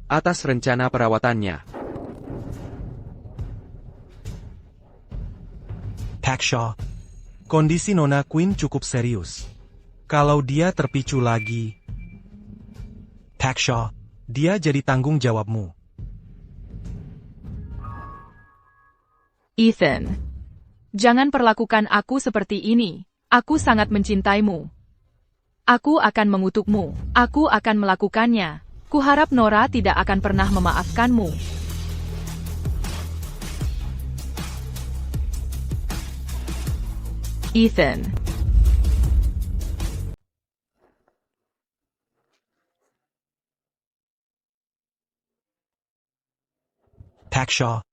atas rencana perawatannya.
Pak Shaw, kondisi Nona Quinn cukup serius. Kalau dia terpicu lagi, Pak Shaw, dia jadi tanggung jawabmu.
Ethan. Jangan perlakukan aku seperti ini. Aku sangat mencintaimu. Aku akan mengutukmu. Aku akan melakukannya. Kuharap Nora tidak akan pernah memaafkanmu. Ethan.
Pak Shaw,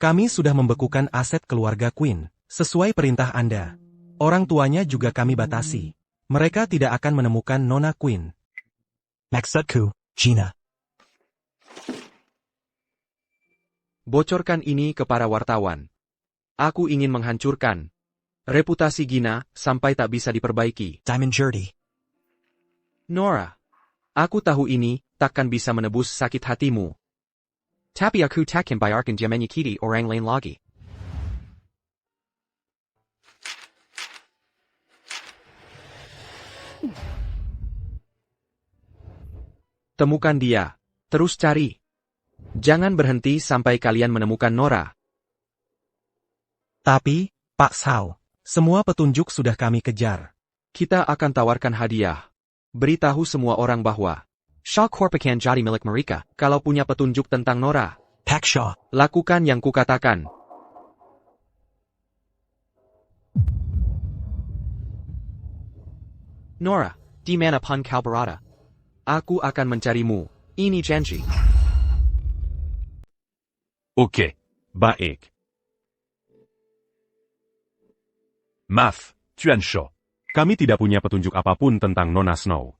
kami sudah membekukan aset keluarga Quinn, sesuai perintah Anda. Orang tuanya juga kami batasi. Mereka tidak akan menemukan Nona Quinn. Maksudku, Gina.
Bocorkan ini ke para wartawan. Aku ingin menghancurkan reputasi Gina sampai tak bisa diperbaiki.
Diamond Jerdy.
Nora, aku tahu ini takkan bisa menebus sakit hatimu. Tapi aku takkan bayarkan dia menyakiti orang lain lagi. Temukan dia. Terus cari. Jangan berhenti sampai kalian menemukan Nora.
Tapi, Pak Shaw, semua petunjuk sudah kami kejar.
Kita akan tawarkan hadiah. Beritahu semua orang bahwa Shaw Corp akan jadi milik mereka kalau punya petunjuk tentang Nora.
Pak Shaw,
Lakukan yang kukatakan. Nora, di mana pun kau berada? Aku akan mencarimu. Ini janji.
Oke, baik. Maaf, Tuan Shaw. Kami tidak punya petunjuk apapun tentang Nona Snow.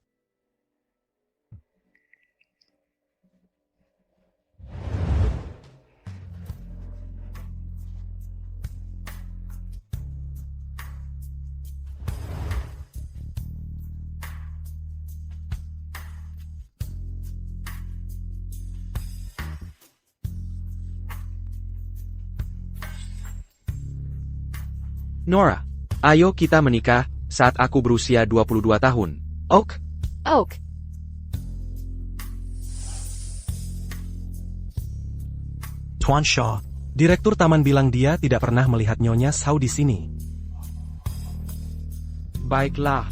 Nora, ayo kita menikah saat aku berusia 22 tahun. Ok?
Oak.
Tuan Shaw, Direktur Taman bilang dia tidak pernah melihat Nyonya Sao di sini.
Baiklah.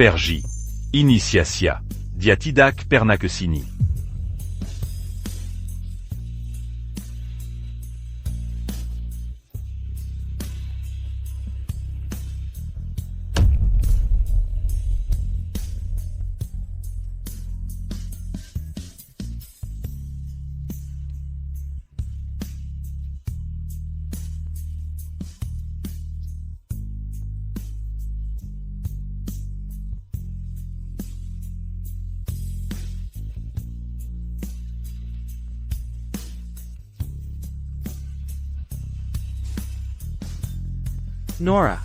Pergi. Initiatia. Dia tidak pernah ke sini.
Nora,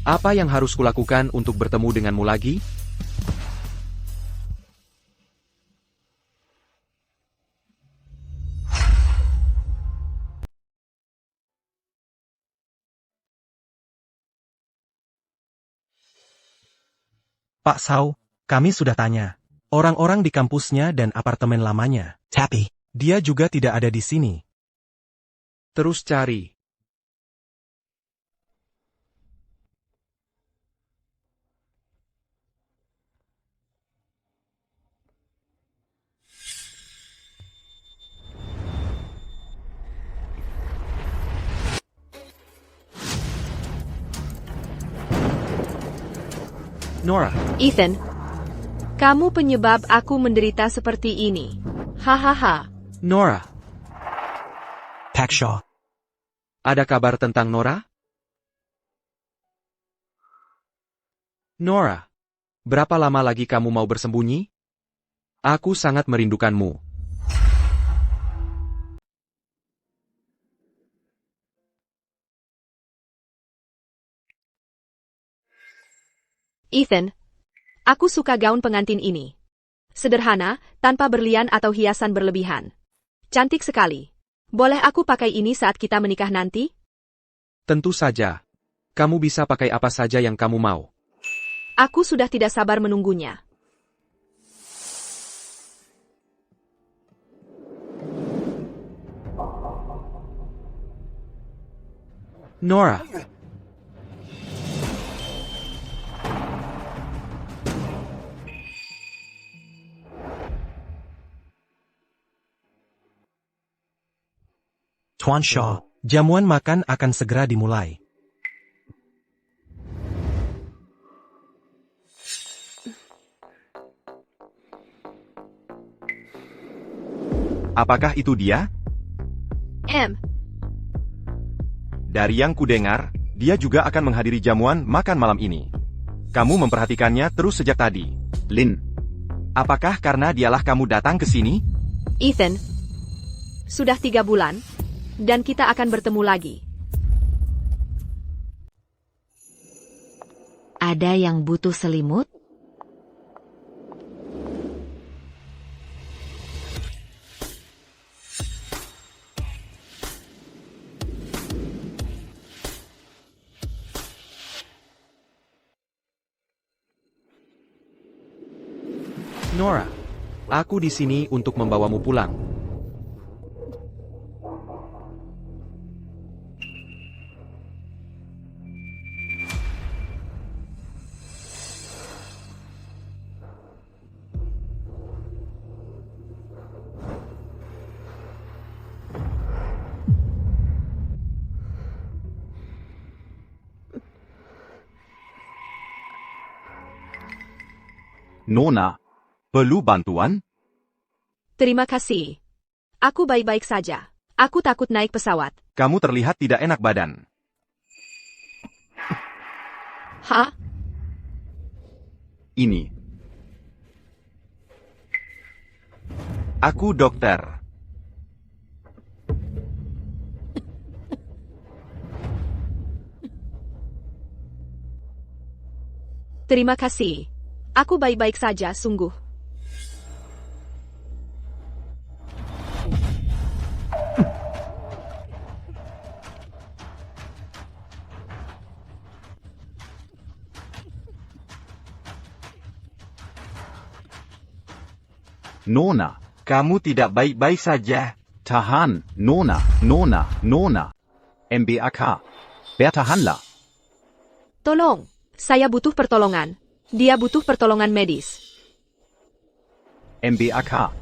apa yang harus kulakukan untuk bertemu denganmu lagi?
Pak Sao, kami sudah tanya. Orang-orang di kampusnya dan apartemen lamanya. Tapi, dia juga tidak ada di sini.
Terus cari. Nora,
Ethan, kamu penyebab aku menderita seperti ini. Hahaha.
Nora,
Pak Shaw,
ada kabar tentang Nora? Nora, berapa lama lagi kamu mau bersembunyi? Aku sangat merindukanmu.
Ethan, aku suka gaun pengantin ini. Sederhana, tanpa berlian atau hiasan berlebihan. Cantik sekali. Boleh aku pakai ini saat kita menikah nanti?
Tentu saja. Kamu bisa pakai apa saja yang kamu mau.
Aku sudah tidak sabar menunggunya.
Nora,
Tuan Shaw, jamuan makan akan segera dimulai.
Apakah itu dia? Dari yang kudengar, dia juga akan menghadiri jamuan makan malam ini. Kamu memperhatikannya terus sejak tadi. Lin, apakah karena dialah kamu datang ke sini?
Ethan, sudah 3 bulan, dan kita akan bertemu lagi.
Ada yang butuh selimut?
Nora, aku di sini untuk membawamu pulang.
Nona, perlu bantuan?
Terima kasih. Aku baik-baik saja. Aku takut naik pesawat.
Kamu terlihat tidak enak badan.
Hah?
Ini. Aku dokter.
Terima kasih. Aku baik-baik saja, sungguh.
Nona,
Kamu tidak baik-baik saja.
tahan, Nona. MBAK. Bertahanlah.
Tolong, saya butuh pertolongan. Dia butuh pertolongan medis.
MBAK.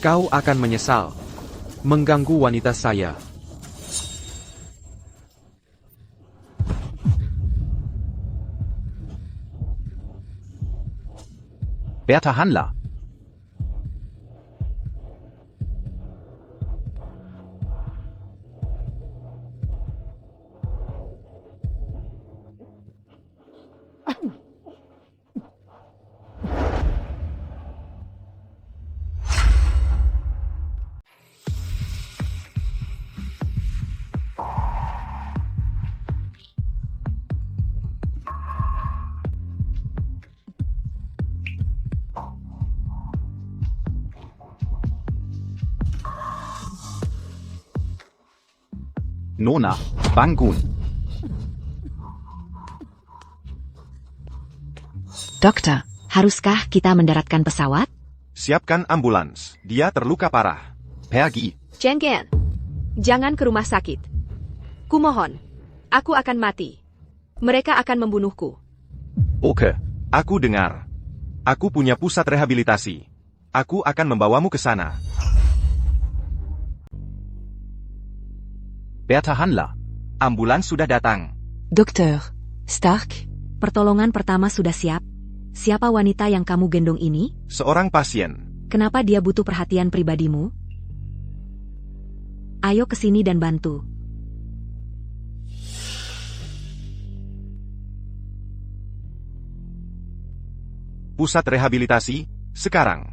Kau akan menyesal. Mengganggu wanita saya.
Bertahanlah. Nona, bangun.
Dokter, haruskah kita mendaratkan pesawat?
Siapkan ambulans. Dia terluka parah.
Pergi.
Cengken, jangan ke rumah sakit. Kumohon, aku akan mati. Mereka akan membunuhku.
Oke.
Aku dengar. Aku punya pusat rehabilitasi. Aku akan membawamu ke sana.
Bertahanlah.
Ambulans sudah datang.
Dokter, Stark,
Pertolongan pertama sudah siap. Siapa wanita yang kamu gendong ini?
Seorang pasien.
Kenapa dia butuh perhatian pribadimu? Ayo ke sini dan bantu.
Pusat rehabilitasi, sekarang.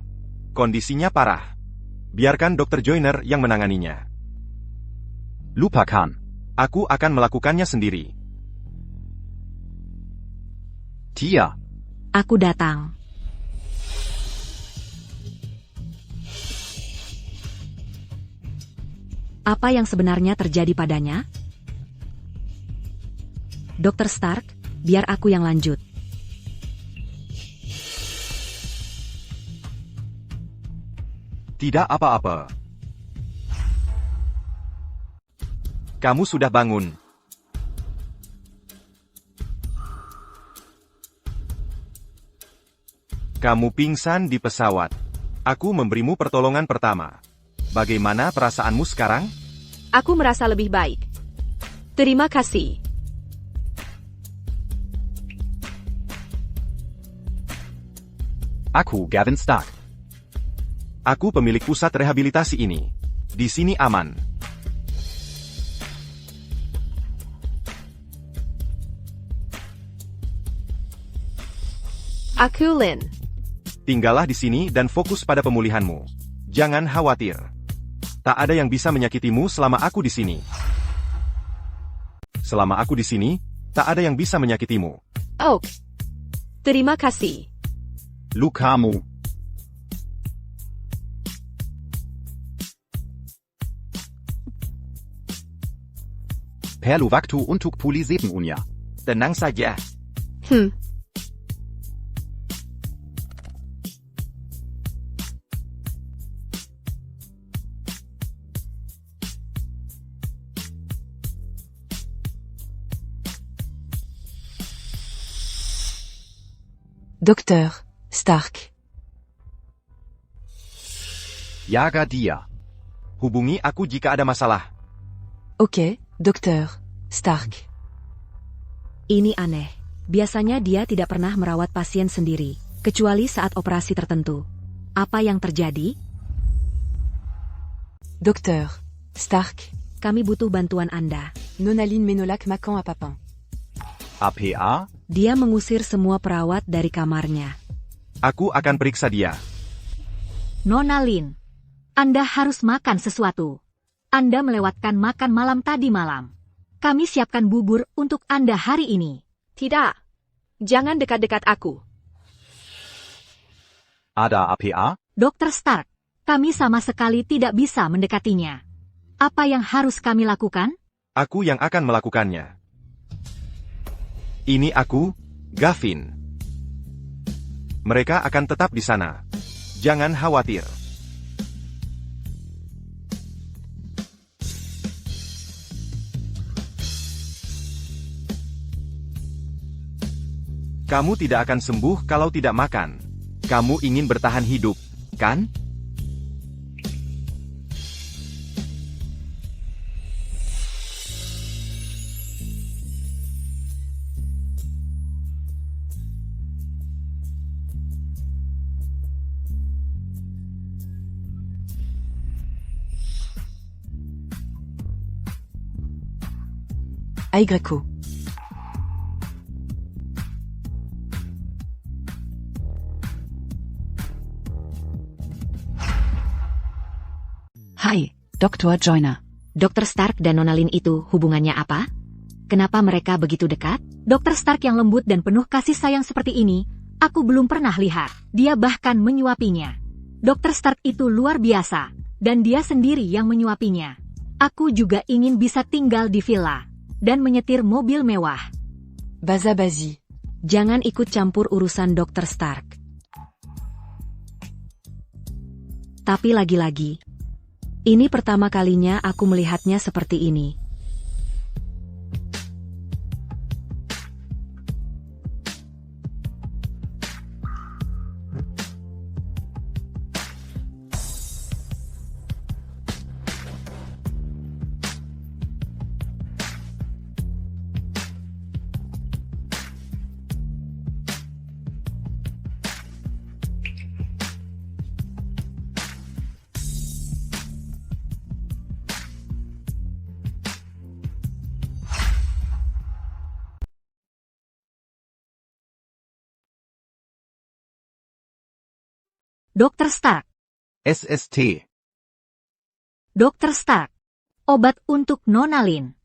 Kondisinya parah. Biarkan Dr. Joyner yang menanganinya.
Lupakan.
Aku akan melakukannya sendiri.
Tia.
Aku datang. Apa yang sebenarnya terjadi padanya? Dr. Stark, biar aku yang lanjut.
Tidak apa-apa. Kamu sudah bangun. Kamu pingsan di pesawat. Aku memberimu pertolongan pertama. Bagaimana perasaanmu sekarang?
Aku merasa lebih baik. Terima kasih.
Aku Gavin Stark.
Aku pemilik pusat rehabilitasi ini. Di sini aman.
Aku Lin.
Tinggallah di sini dan fokus pada pemulihanmu. Jangan khawatir. Tak ada yang bisa menyakitimu selama aku di sini. Selama aku di sini, tak ada yang bisa menyakitimu.
Oh. Terima kasih.
Lukamu. Perlu waktu untuk pulih sepenuhnya.
Tenang saja.
Dokter, Stark.
Jaga dia.
Hubungi aku jika ada masalah.
Oke, Dokter, Stark.
Ini aneh. Biasanya dia tidak pernah merawat pasien sendiri, kecuali saat operasi tertentu. Apa yang terjadi?
Dokter, Stark.
Kami butuh bantuan Anda.
Nonaline Menolak Macan à Papin.
APA?
Dia mengusir semua perawat dari kamarnya.
Aku akan periksa dia.
Nona Lin, Anda harus makan sesuatu. Anda melewatkan makan malam tadi malam. Kami siapkan bubur untuk Anda hari ini.
Tidak. Jangan dekat-dekat aku.
Ada apa?
Dr. Stark, kami sama sekali tidak bisa mendekatinya. Apa yang harus kami lakukan?
Aku yang akan melakukannya. Ini aku, Gavin. Mereka akan tetap di sana. Jangan khawatir. Kamu tidak akan sembuh kalau tidak makan. Kamu ingin bertahan hidup, kan?
Aigreco. Hai, Dr. Joyner.
Dr. Stark dan Nona Lin itu hubungannya apa? Kenapa mereka begitu dekat? Dr. Stark yang lembut dan penuh kasih sayang seperti ini, aku belum pernah lihat. Dia bahkan menyuapinya. Dr. Stark itu luar biasa, dan dia sendiri yang menyuapinya. Aku juga ingin bisa tinggal di villa dan menyetir mobil mewah.
Baza-bazi.
Jangan ikut campur urusan Dr. Stark. Tapi lagi-lagi, ini pertama kalinya aku melihatnya seperti ini. Dr. Stark.
SST.
Dr. Stark. Obat untuk Nona Lin.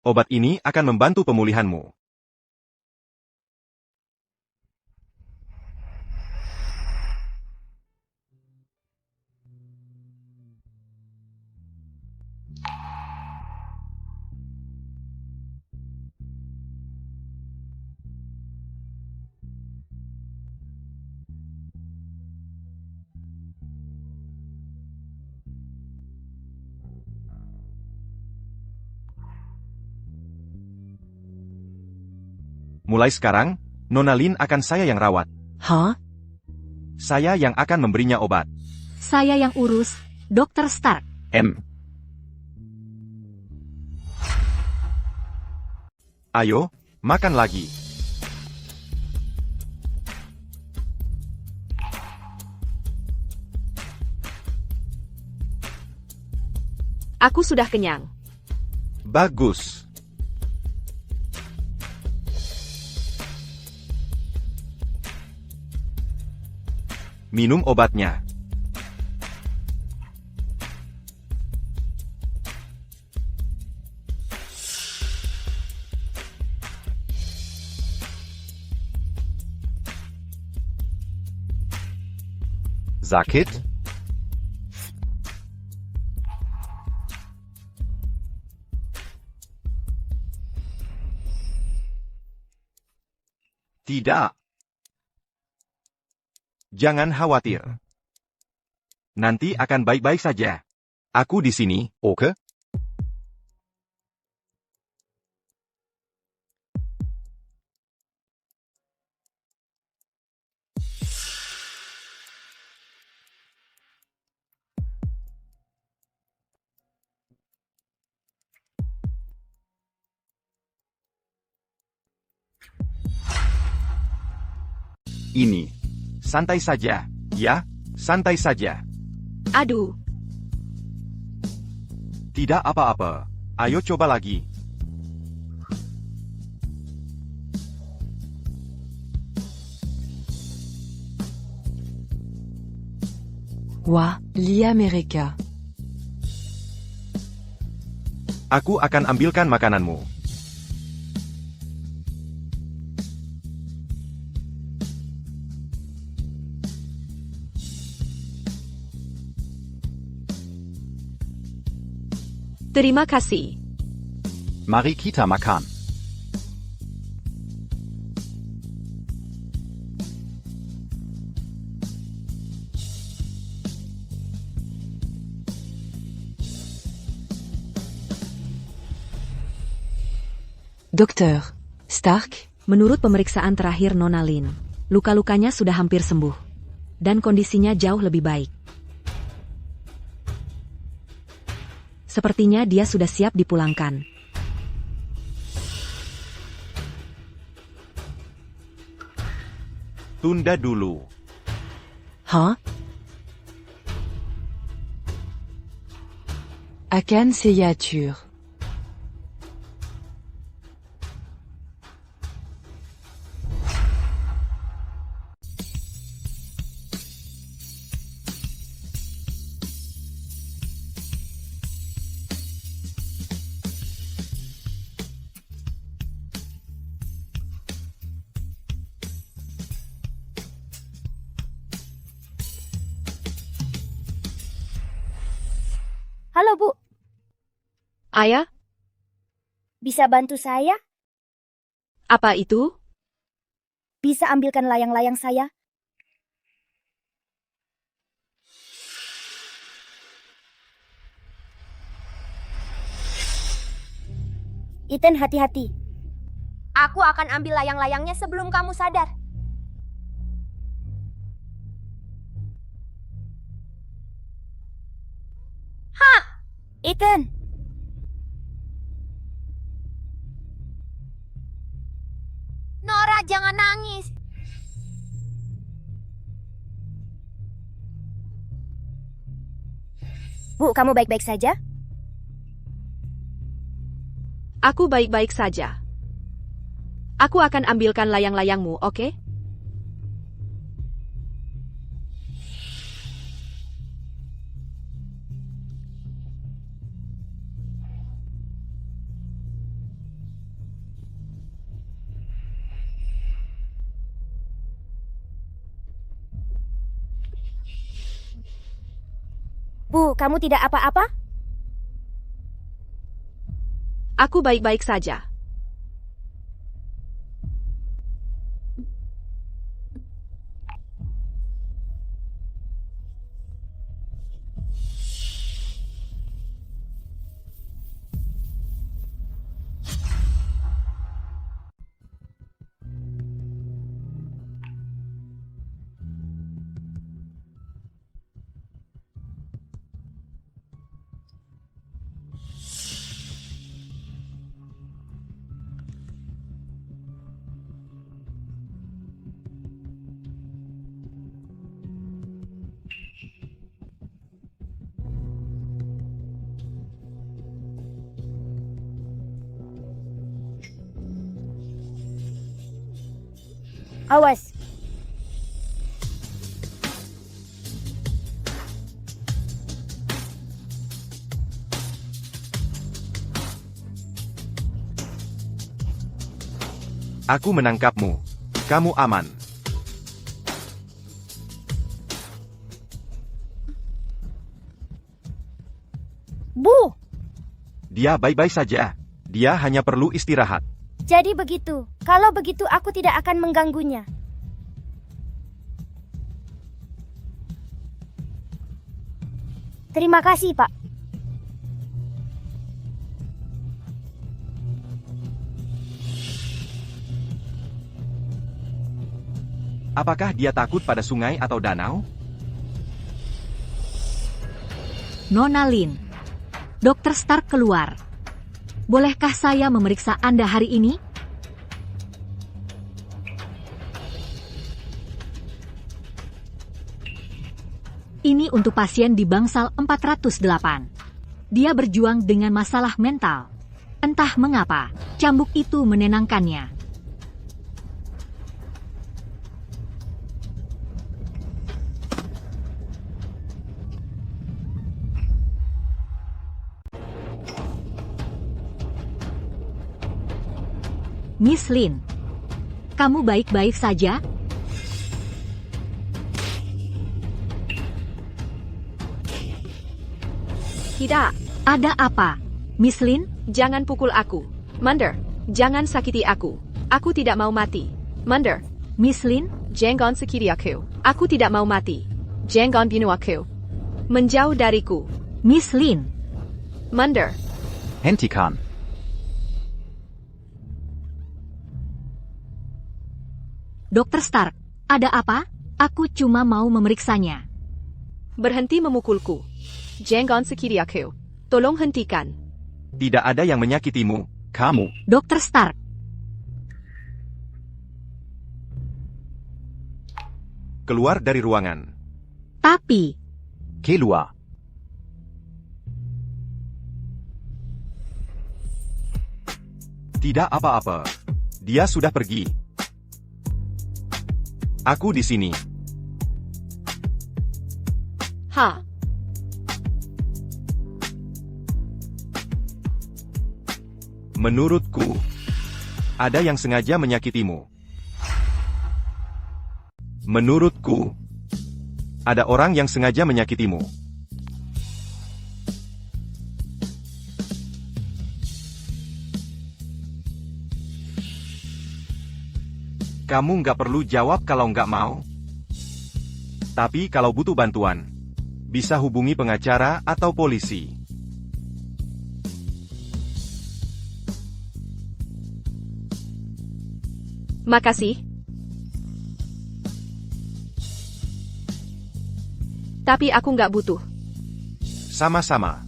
Obat ini akan membantu pemulihanmu. Mulai sekarang, Nona Lin akan saya yang rawat.
Hah?
Saya yang akan memberinya obat.
Saya yang urus, Dr. Stark.
Ayo, makan lagi.
Aku sudah kenyang.
Bagus. Minum obatnya. Sakit? Tidak. Jangan khawatir. Nanti akan baik-baik saja. Aku di sini, oke? Ini. Santai saja, ya? Santai saja.
Aduh.
Tidak apa-apa. Ayo coba lagi.
Wah, Lia mereka.
Aku akan ambilkan makananmu.
Terima kasih.
Mari kita makan.
Dokter Stark,
Menurut pemeriksaan terakhir Nona Lin, luka-lukanya sudah hampir sembuh. Dan kondisinya jauh lebih baik. Sepertinya dia sudah siap dipulangkan.
Tunda dulu.
Huh? Akan signature.
Halo, Bu.
Ayah,
Bisa bantu saya?
apa itu?
Bisa ambilkan layang-layang saya? Ethan, hati-hati. Aku akan ambil layang-layangnya sebelum kamu sadar. Hah! Ethan! Nora, jangan nangis. Bu, kamu baik-baik saja?
Aku baik-baik saja. Aku akan ambilkan layang-layangmu, oke?
Bu, kamu tidak apa-apa?
Aku baik-baik saja.
Awas.
Aku menangkapmu. Kamu aman.
Bu,
Dia baik-baik saja. Dia hanya perlu istirahat.
jadi begitu. Kalau begitu aku tidak akan mengganggunya. Terima kasih, Pak.
Apakah dia takut pada sungai atau danau?
Nona Lin. Dokter Stark keluar. Bolehkah saya memeriksa Anda hari ini? Ini untuk pasien di bangsal 408. Dia berjuang dengan masalah mental. Entah mengapa, cambuk itu menenangkannya. Miss Lin, kamu baik-baik saja?
Tidak.
Ada apa? Miss Lin?
Jangan pukul aku. Munder, jangan sakiti aku. Aku tidak mau mati. Munder.
Miss Lin?
Jangan sakiti aku. Aku tidak mau mati. Jangan bunuh aku. Menjauh dariku.
Miss Lin.
Munder.
Hentikan.
Dr. Stark, ada apa? Aku cuma mau memeriksanya.
Berhenti memukulku. Jangan sakiti aku. Tolong hentikan.
Tidak ada yang menyakitimu.
Kamu.
Dr. Stark.
Keluar dari ruangan.
Tapi,
Keluar.
Tidak apa-apa. Dia sudah pergi. Aku di sini.
Ha.
Menurutku, ada yang sengaja menyakitimu. Menurutku, ada orang yang sengaja menyakitimu. Kamu nggak perlu jawab kalau nggak mau. Tapi kalau butuh bantuan, bisa hubungi pengacara atau polisi.
Makasih. Tapi aku nggak butuh.
Sama-sama.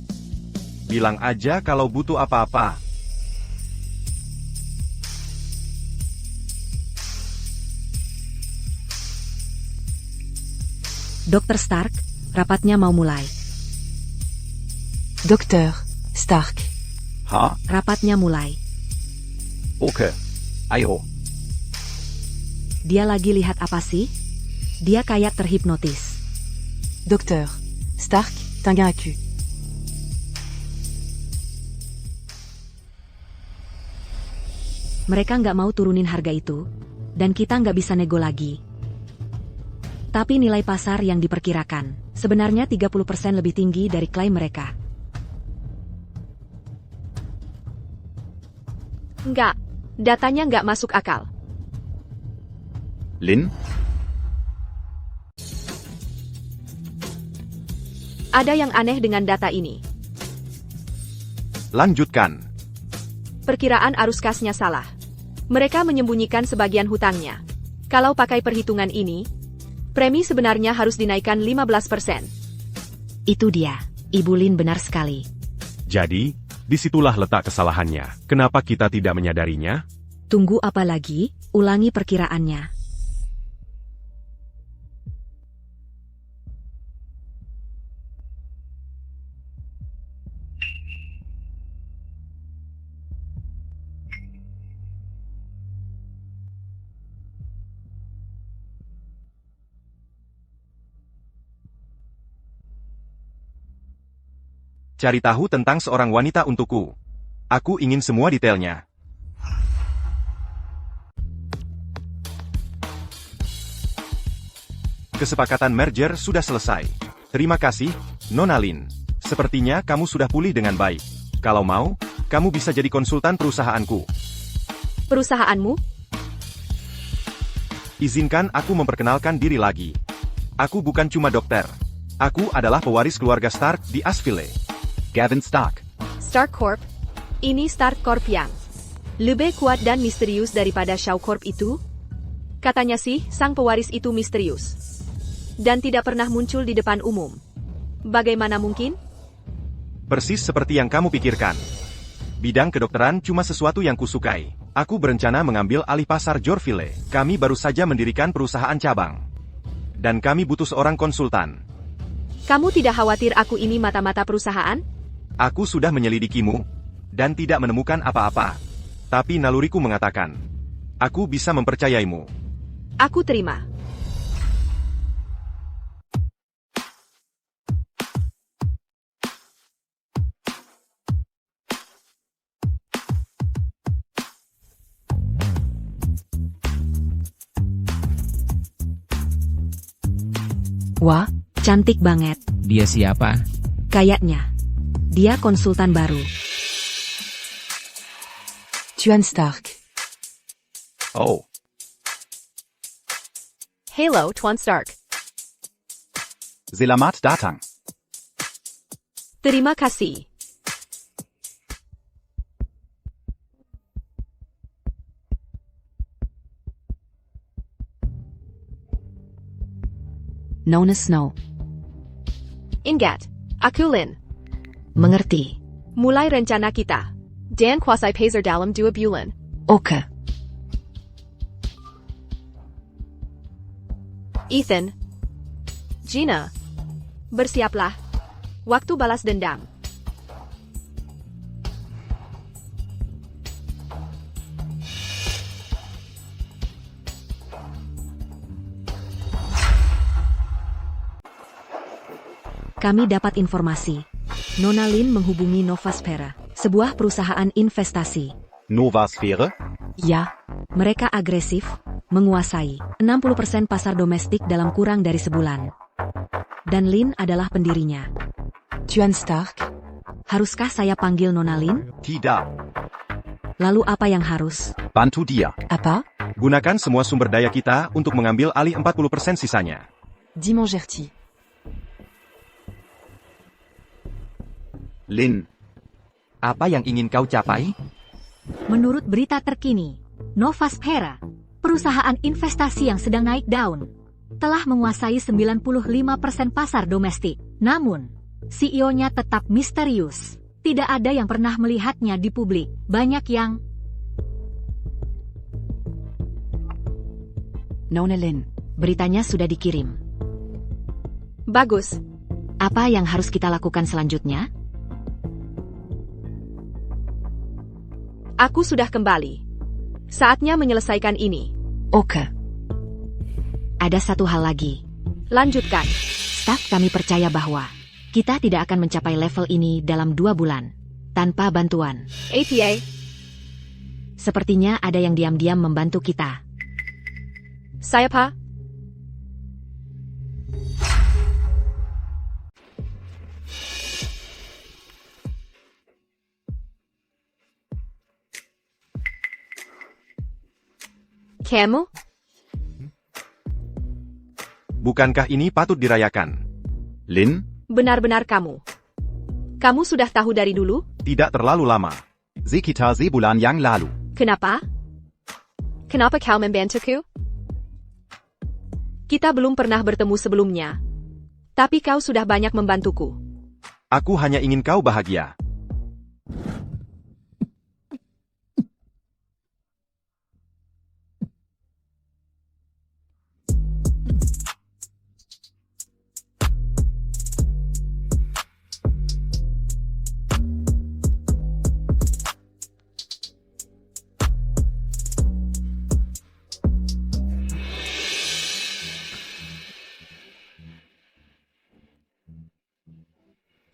Bilang aja kalau butuh apa-apa.
Dr. Stark, rapatnya mau mulai.
Docteur Stark.
Ha?
Rapatnya mulai.
Oke. Ayo.
Dia lagi lihat apa sih? Dia kayak terhipnotis.
Docteur Stark, t'ingaku.
Mereka nggak mau turunin harga itu, dan kita nggak bisa nego lagi. Tapi nilai pasar yang diperkirakan, sebenarnya 30% lebih tinggi dari klaim mereka.
Nggak. Datanya nggak masuk akal.
Lin?
Ada yang aneh dengan data ini.
Lanjutkan.
Perkiraan arus kasnya salah. Mereka menyembunyikan sebagian hutangnya. Kalau pakai perhitungan ini, premi sebenarnya harus dinaikkan 15%.
Itu dia. Ibu Lin benar sekali.
Jadi, disitulah letak kesalahannya. Kenapa kita tidak menyadarinya?
Tunggu apa lagi? Ulangi perkiraannya.
Cari tahu tentang seorang wanita untukku. Aku ingin semua detailnya. Kesepakatan merger sudah selesai. Terima kasih, Nona Lin. Sepertinya kamu sudah pulih dengan baik. Kalau mau, kamu bisa jadi konsultan perusahaanku.
Perusahaanmu?
Izinkan aku memperkenalkan diri lagi. Aku bukan cuma dokter. Aku adalah pewaris keluarga Stark di Asheville.
Gavin Stark.
Stark Corp? Ini Stark Corp yang lebih kuat dan misterius daripada Shaw Corp itu? Katanya sih, sang pewaris itu misterius. Dan tidak pernah muncul di depan umum. Bagaimana mungkin?
Persis seperti yang kamu pikirkan. Bidang kedokteran cuma sesuatu yang kusukai. Aku berencana mengambil alih pasar Jorville. Kami baru saja mendirikan perusahaan cabang. Dan kami butuh seorang konsultan.
Kamu tidak khawatir aku ini mata-mata perusahaan?
Aku sudah menyelidikimu, dan tidak menemukan apa-apa. Tapi naluriku mengatakan, aku bisa mempercayaimu.
Aku terima.
Wah,
Cantik banget.
Dia siapa?
Kayaknya. Dia konsultan baru.
Tuan Stark.
Oh,
Halo, Tuan Stark.
selamat datang.
Terima kasih.
Nona Snow.
Ingat, aku Lin.
Mengerti.
Mulai rencana kita. Dan kuasai Pazer dalam 2 bulan.
Oke.
Ethan. Gina. Bersiaplah. Waktu balas dendam.
Kami dapat informasi. Nona Lin menghubungi Novasphere, sebuah perusahaan investasi.
Novasphere?
Ya.
Mereka agresif, menguasai 60% pasar domestik dalam kurang dari sebulan. Dan Lin adalah pendirinya.
Tuan Stark.
Haruskah saya panggil Nona Lin?
Tidak.
Lalu apa yang harus?
Bantu dia.
Apa?
Gunakan semua sumber daya kita untuk mengambil alih 40% sisanya.
Dimon Gertie.
Lin.
Apa yang ingin kau capai?
Menurut berita terkini, Novasphere, perusahaan investasi yang sedang naik daun, telah menguasai 95% pasar domestik. Namun, CEO-nya tetap misterius. Tidak ada yang pernah melihatnya di publik. Banyak yang...
Nona Lin.
Beritanya sudah dikirim.
Bagus.
Apa yang harus kita lakukan selanjutnya?
Aku sudah kembali. Saatnya menyelesaikan ini.
Oke.
Ada satu hal lagi.
Lanjutkan.
Staf kami percaya bahwa kita tidak akan mencapai level ini dalam 2 bulan. Tanpa bantuan.
APA.
Sepertinya ada yang diam-diam membantu kita.
Siapa? Kamu?
Bukankah ini patut dirayakan?
Lin?
Benar-benar kamu. Kamu sudah tahu dari dulu?
Tidak terlalu lama.
Sekitar sebulan yang lalu.
Kenapa? Kenapa kau membantuku? Kita belum pernah bertemu sebelumnya. Tapi kau sudah banyak membantuku.
Aku hanya ingin kau bahagia.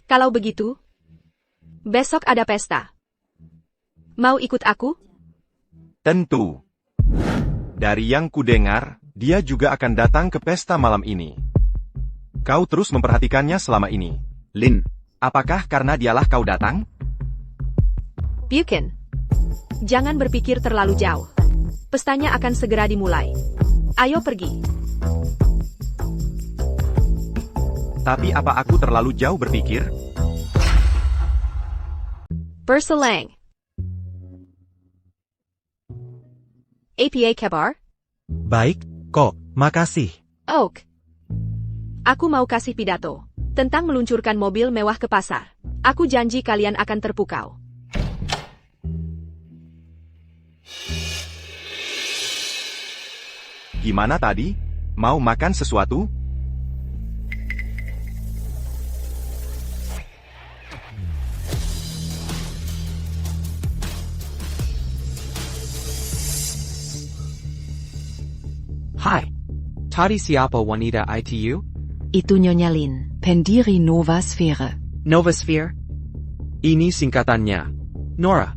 Kalau begitu, besok ada pesta. Mau ikut aku?
Tentu. Dari yang kudengar, dia juga akan datang ke pesta malam ini. Kau terus memperhatikannya selama ini.
Lin.
Apakah karena dialah kau datang?
Bukan. Jangan berpikir terlalu jauh. Pestanya akan segera dimulai. Ayo pergi.
Tapi apa aku terlalu jauh berpikir?
Berselang. APA kabar?
Baik, kok, makasih.
Oak. Aku mau kasih pidato tentang meluncurkan mobil mewah ke pasar. Aku janji kalian akan terpukau.
Gimana tadi? Mau makan sesuatu?
Hai. Tadi siapa wanita ITU?
Itu Nyonya Lin.
Pendiri Novasphere.
Novasphere? Ini singkatannya. Nora.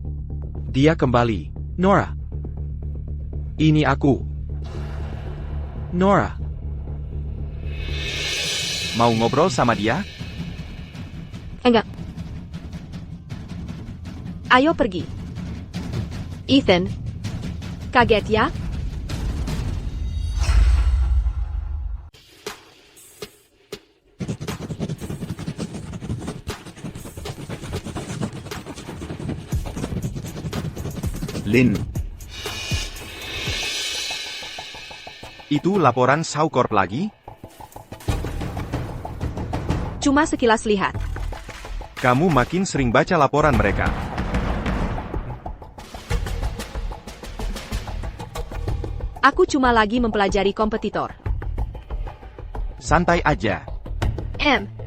Dia kembali. Nora. Ini aku. Nora.
Mau ngobrol sama dia?
Enggak. Ayo pergi. Ethan. Kaget ya?
Lin.
Itu laporan Saucorp lagi?
Cuma sekilas lihat.
Kamu makin sering baca laporan mereka.
Aku cuma lagi mempelajari kompetitor.
Santai aja.
M.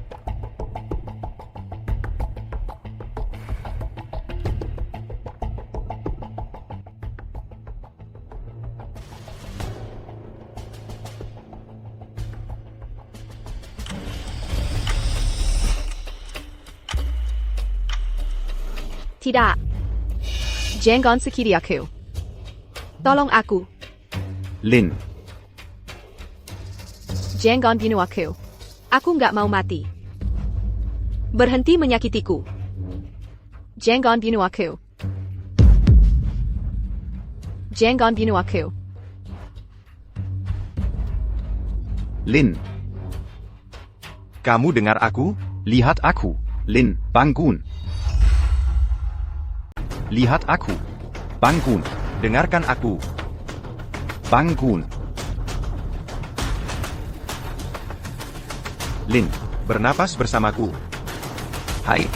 Tidak. Jangan sakiti aku. Tolong aku.
Lin.
Jangan bunuh aku. Aku nggak mau mati. Berhenti menyakitiku. Jangan bunuh aku. Jangan bunuh aku.
Lin.
Kamu dengar aku?
Lihat aku. Lin, bangun. Lihat aku. Bangun.
Dengarkan aku.
Bangun. Lin.
Bernapas bersamaku.
Hai.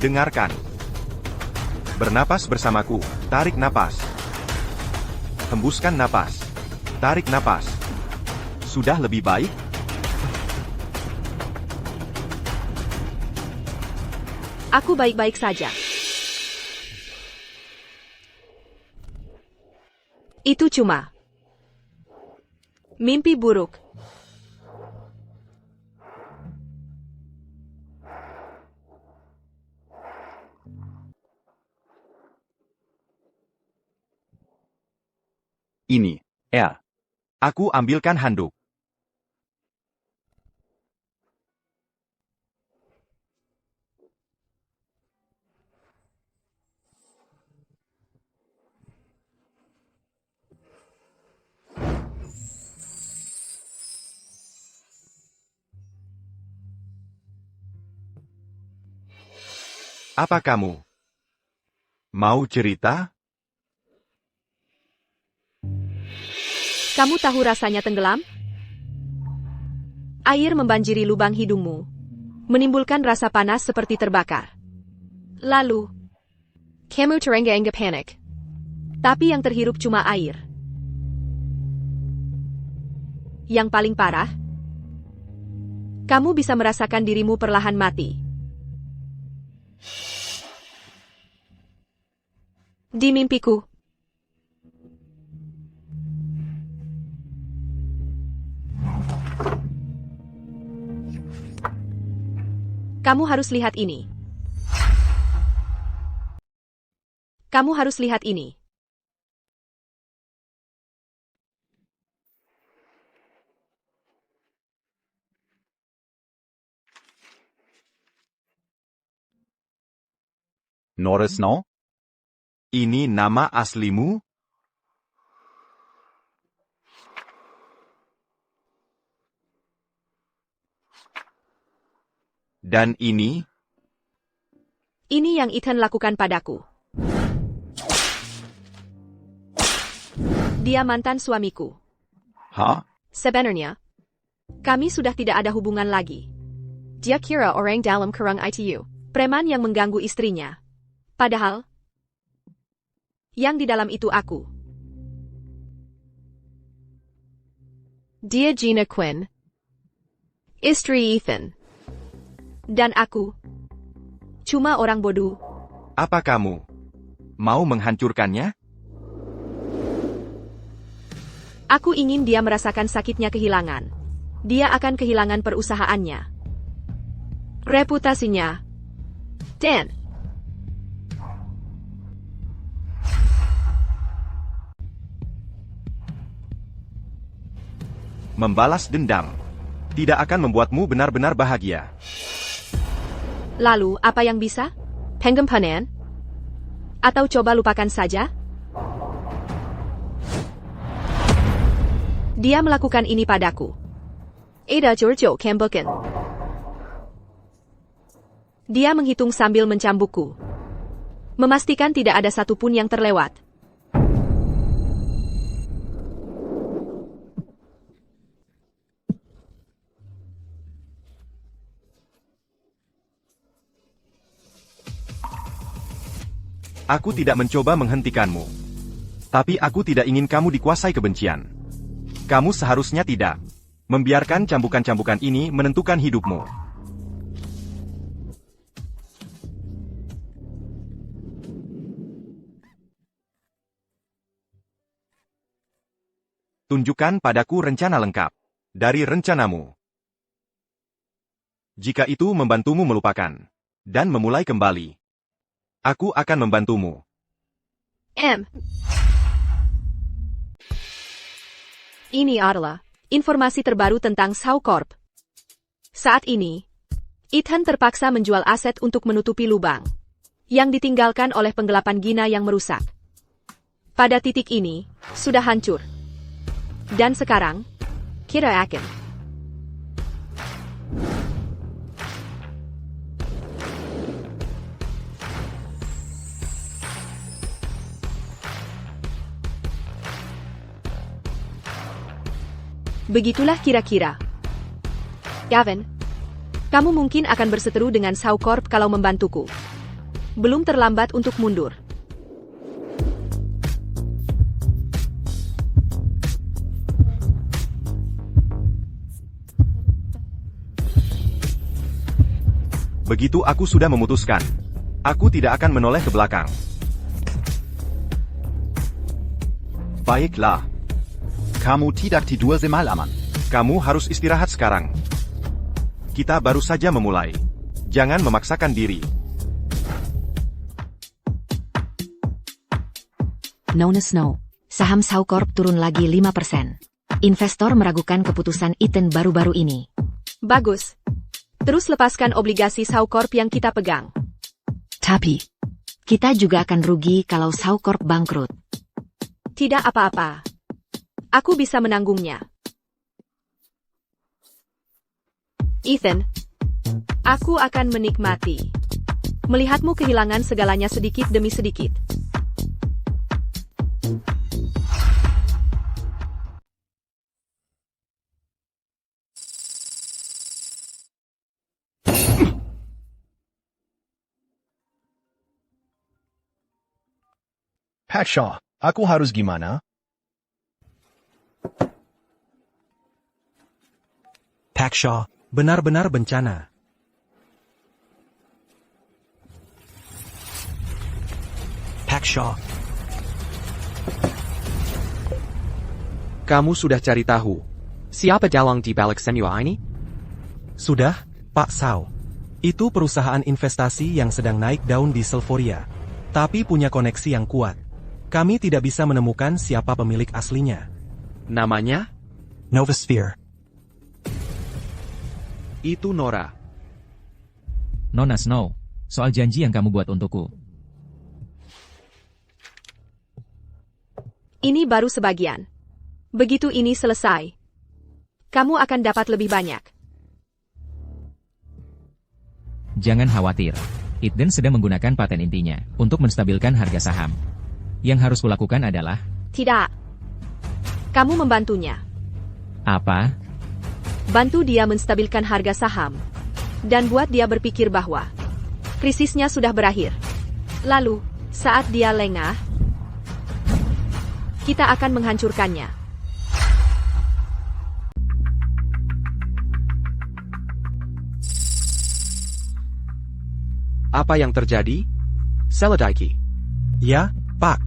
Dengarkan. Bernapas bersamaku. Tarik napas. Hembuskan napas. Tarik napas. Sudah lebih baik?
Aku baik-baik saja. Itu cuma mimpi buruk.
Ini.
Aku ambilkan handuk. Apa kamu mau cerita?
Kamu tahu rasanya tenggelam? Air membanjiri lubang hidungmu, menimbulkan rasa panas seperti terbakar. Lalu, kamu terengah-engah panik. Tapi yang terhirup cuma air. Yang paling parah, kamu bisa merasakan dirimu perlahan mati. Di mimpiku. Kamu harus lihat ini. Kamu harus lihat ini.
Norris no?
Ini nama aslimu? Dan ini?
Ini yang Ethan lakukan padaku. Dia mantan suamiku.
Hah?
Sebenarnya, kami sudah tidak ada hubungan lagi. Dia kira orang dalam kerang ITU, preman yang mengganggu istrinya. Padahal, yang di dalam itu aku. Dia Gina Quinn, istri Ethan. Dan aku, cuma orang bodoh.
Apa kamu mau menghancurkannya?
Aku ingin dia merasakan sakitnya kehilangan. Dia akan kehilangan perusahaannya, reputasinya, dan
membalas dendam. tidak akan membuatmu benar-benar bahagia.
Lalu, apa yang bisa? Penggempanan? Atau coba lupakan saja? Dia melakukan ini padaku. Ada Giorgio Cambuken. Dia menghitung sambil mencambukku. Memastikan tidak ada satupun yang terlewat.
Aku tidak mencoba menghentikanmu. Tapi aku tidak ingin kamu dikuasai kebencian. Kamu seharusnya tidak membiarkan cambukan-cambukan ini menentukan hidupmu. Tunjukkan padaku rencana lengkap dari rencanamu. Jika itu membantumu melupakan dan memulai kembali, aku akan membantumu.
Ini adalah informasi terbaru tentang Shaw Corp. Saat ini, Ethan terpaksa menjual aset untuk menutupi lubang yang ditinggalkan oleh penggelapan Gina yang merusak. Pada titik ini, sudah hancur. Dan sekarang, kita akan begitulah kira-kira. Gavin, kamu mungkin akan berseteru dengan Shaw Corp kalau membantuku. Belum terlambat untuk mundur.
Begitu aku sudah memutuskan, aku tidak akan menoleh ke belakang.
Baiklah. Kamu tidak tidur semalaman.
Kamu harus istirahat sekarang. Kita baru saja memulai. Jangan memaksakan diri.
No. Saham Shaw Corp turun lagi 5%. Investor meragukan keputusan Ethan baru-baru ini.
Bagus. Terus lepaskan obligasi Shaw Corp yang kita pegang.
Tapi, kita juga akan rugi kalau Shaw Corp bangkrut.
Tidak apa-apa. Aku bisa menanggungnya. Ethan, aku akan menikmati melihatmu kehilangan segalanya sedikit demi sedikit.
Pak Shaw, aku harus gimana?
Pak Shaw, benar-benar bencana. Pak Shaw.
Kamu sudah cari tahu siapa dalang di balik semua ini?
Sudah, Pak Shaw. Itu perusahaan investasi yang sedang naik daun di Selforia. Tapi punya koneksi yang kuat. Kami tidak bisa menemukan siapa pemilik aslinya.
Namanya?
Novasphere.
Itu Nora.
Nona Snow, soal janji yang kamu buat untukku.
Ini baru sebagian. Begitu ini selesai, kamu akan dapat lebih banyak.
Jangan khawatir. Ethan sedang menggunakan paten intinya untuk menstabilkan harga saham. Yang harus kulakukan adalah...
Tidak. Kamu membantunya.
Apa?
Bantu dia menstabilkan harga saham. Dan buat dia berpikir bahwa krisisnya sudah berakhir. Lalu, saat dia lengah, kita akan menghancurkannya.
Apa yang terjadi? Seladaiki.
Ya, Pak.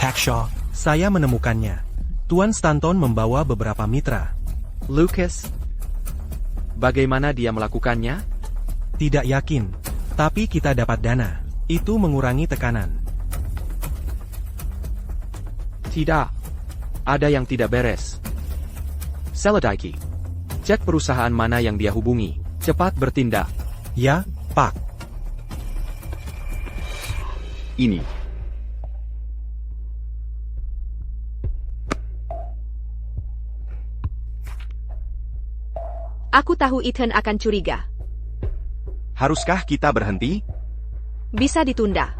Pak Shaw, saya menemukannya. Tuan Stanton membawa beberapa mitra.
Lucas? Bagaimana dia melakukannya?
Tidak yakin. Tapi kita dapat dana. Itu mengurangi tekanan.
Tidak. Ada yang tidak beres. Seladaiki. Cek perusahaan mana yang dia hubungi. Cepat bertindak.
Ya, Pak.
Ini.
Aku tahu Ethan akan curiga.
Haruskah kita berhenti?
Bisa ditunda.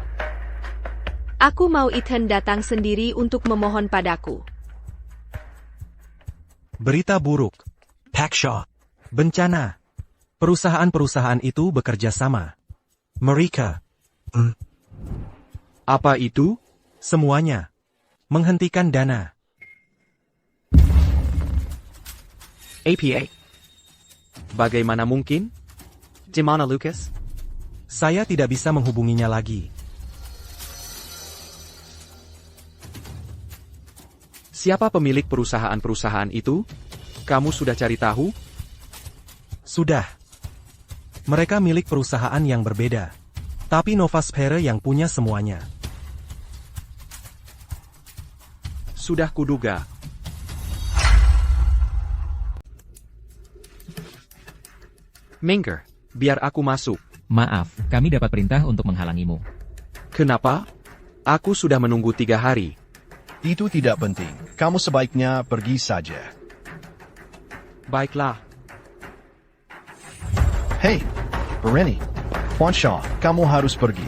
Aku mau Ethan datang sendiri untuk memohon padaku.
Berita buruk. Packshaw. Bencana. Perusahaan-perusahaan itu bekerja sama. Mereka.
Apa itu?
Semuanya. Menghentikan dana.
APA. Bagaimana mungkin? Dimana Lucas?
Saya tidak bisa menghubunginya lagi.
Siapa pemilik perusahaan-perusahaan itu? Kamu sudah cari tahu?
Sudah. Mereka milik perusahaan yang berbeda. Tapi Novasphere yang punya semuanya.
Sudah kuduga. Minker, biar aku masuk.
Maaf, kami dapat perintah untuk menghalangimu.
Kenapa? Aku sudah menunggu 3 hari.
Itu tidak penting. Kamu sebaiknya pergi saja.
Baiklah.
Hei, Bereni. Tuan Shaw, kamu harus pergi.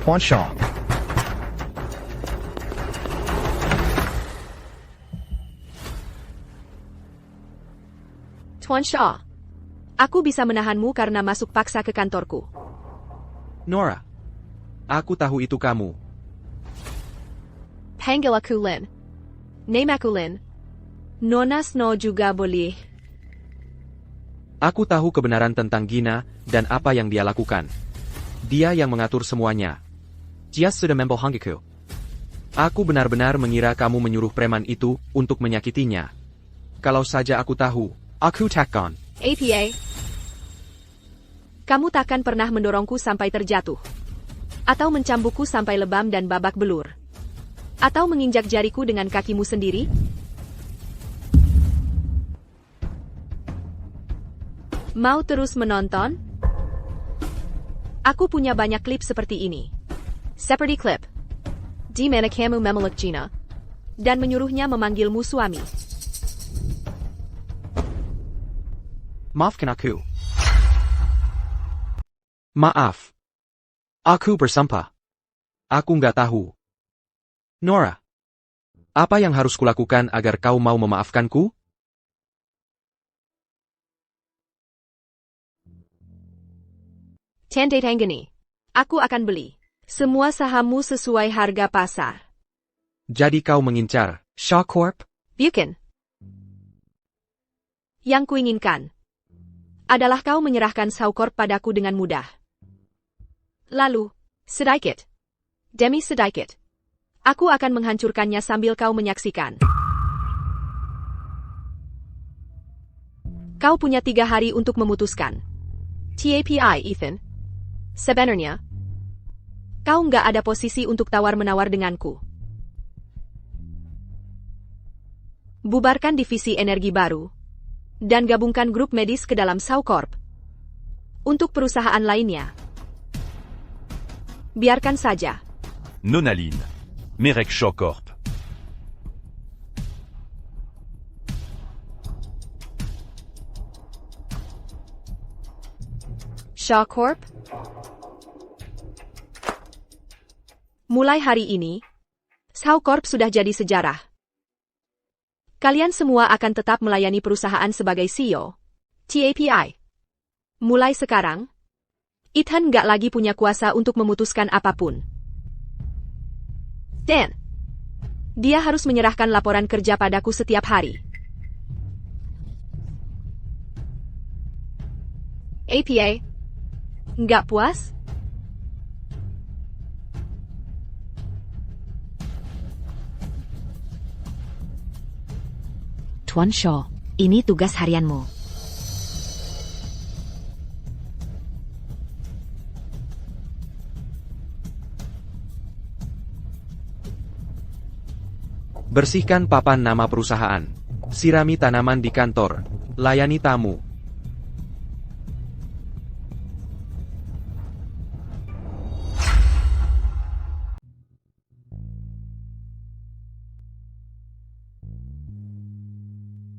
Tuan Shaw.
Tuan Shaw, aku bisa menahanmu karena masuk paksa ke kantorku.
Nora. Aku tahu itu kamu.
Panggil aku Lin. Name aku Lin. Nona Snow juga boleh.
Aku tahu kebenaran tentang Gina dan apa yang dia lakukan. Dia yang mengatur semuanya. Dia sudah membohongiku. Aku benar-benar mengira kamu menyuruh preman itu untuk menyakitinya. Kalau saja aku tahu, aku takkan.
APA. Kamu takkan pernah mendorongku sampai terjatuh. Atau mencambukku sampai lebam dan babak belur. Atau menginjak jariku dengan kakimu sendiri? Mau terus menonton? Aku punya banyak klip seperti ini. Seperti klip. Di mana kamu memeluk Gina. Dan menyuruhnya memanggilmu suami.
Maafkan aku. Maaf. Aku bersumpah. Aku nggak tahu. Nora. Apa yang harus kulakukan agar kau mau memaafkanku?
Tanda tanggani. Aku akan beli. Semua sahammu sesuai harga pasar.
Jadi kau mengincar Shaw Corp?
Bukan. Yang kuinginkan adalah kau menyerahkan Shaw Corp padaku dengan mudah. Lalu, sedikit demi sedikit, aku akan menghancurkannya sambil kau menyaksikan. Kau punya 3 hari untuk memutuskan. TAPI, Ethan. Sebenarnya, kau nggak ada posisi untuk tawar-menawar denganku. Bubarkan divisi energi baru, dan gabungkan grup medis ke dalam Shaw Corp. Untuk perusahaan lainnya, biarkan saja.
Nonaline. Merek Shaw Corp.
Shaw Corp? Mulai hari ini, Shaw Corp sudah jadi sejarah. Kalian semua akan tetap melayani perusahaan sebagai CEO. TAPI. Mulai sekarang, Ethan nggak lagi punya kuasa untuk memutuskan apapun. Dan, dia harus menyerahkan laporan kerja padaku setiap hari. APA, nggak puas?
Tuan Shaw, ini tugas harianmu.
Bersihkan papan nama perusahaan. Sirami tanaman di kantor. Layani tamu.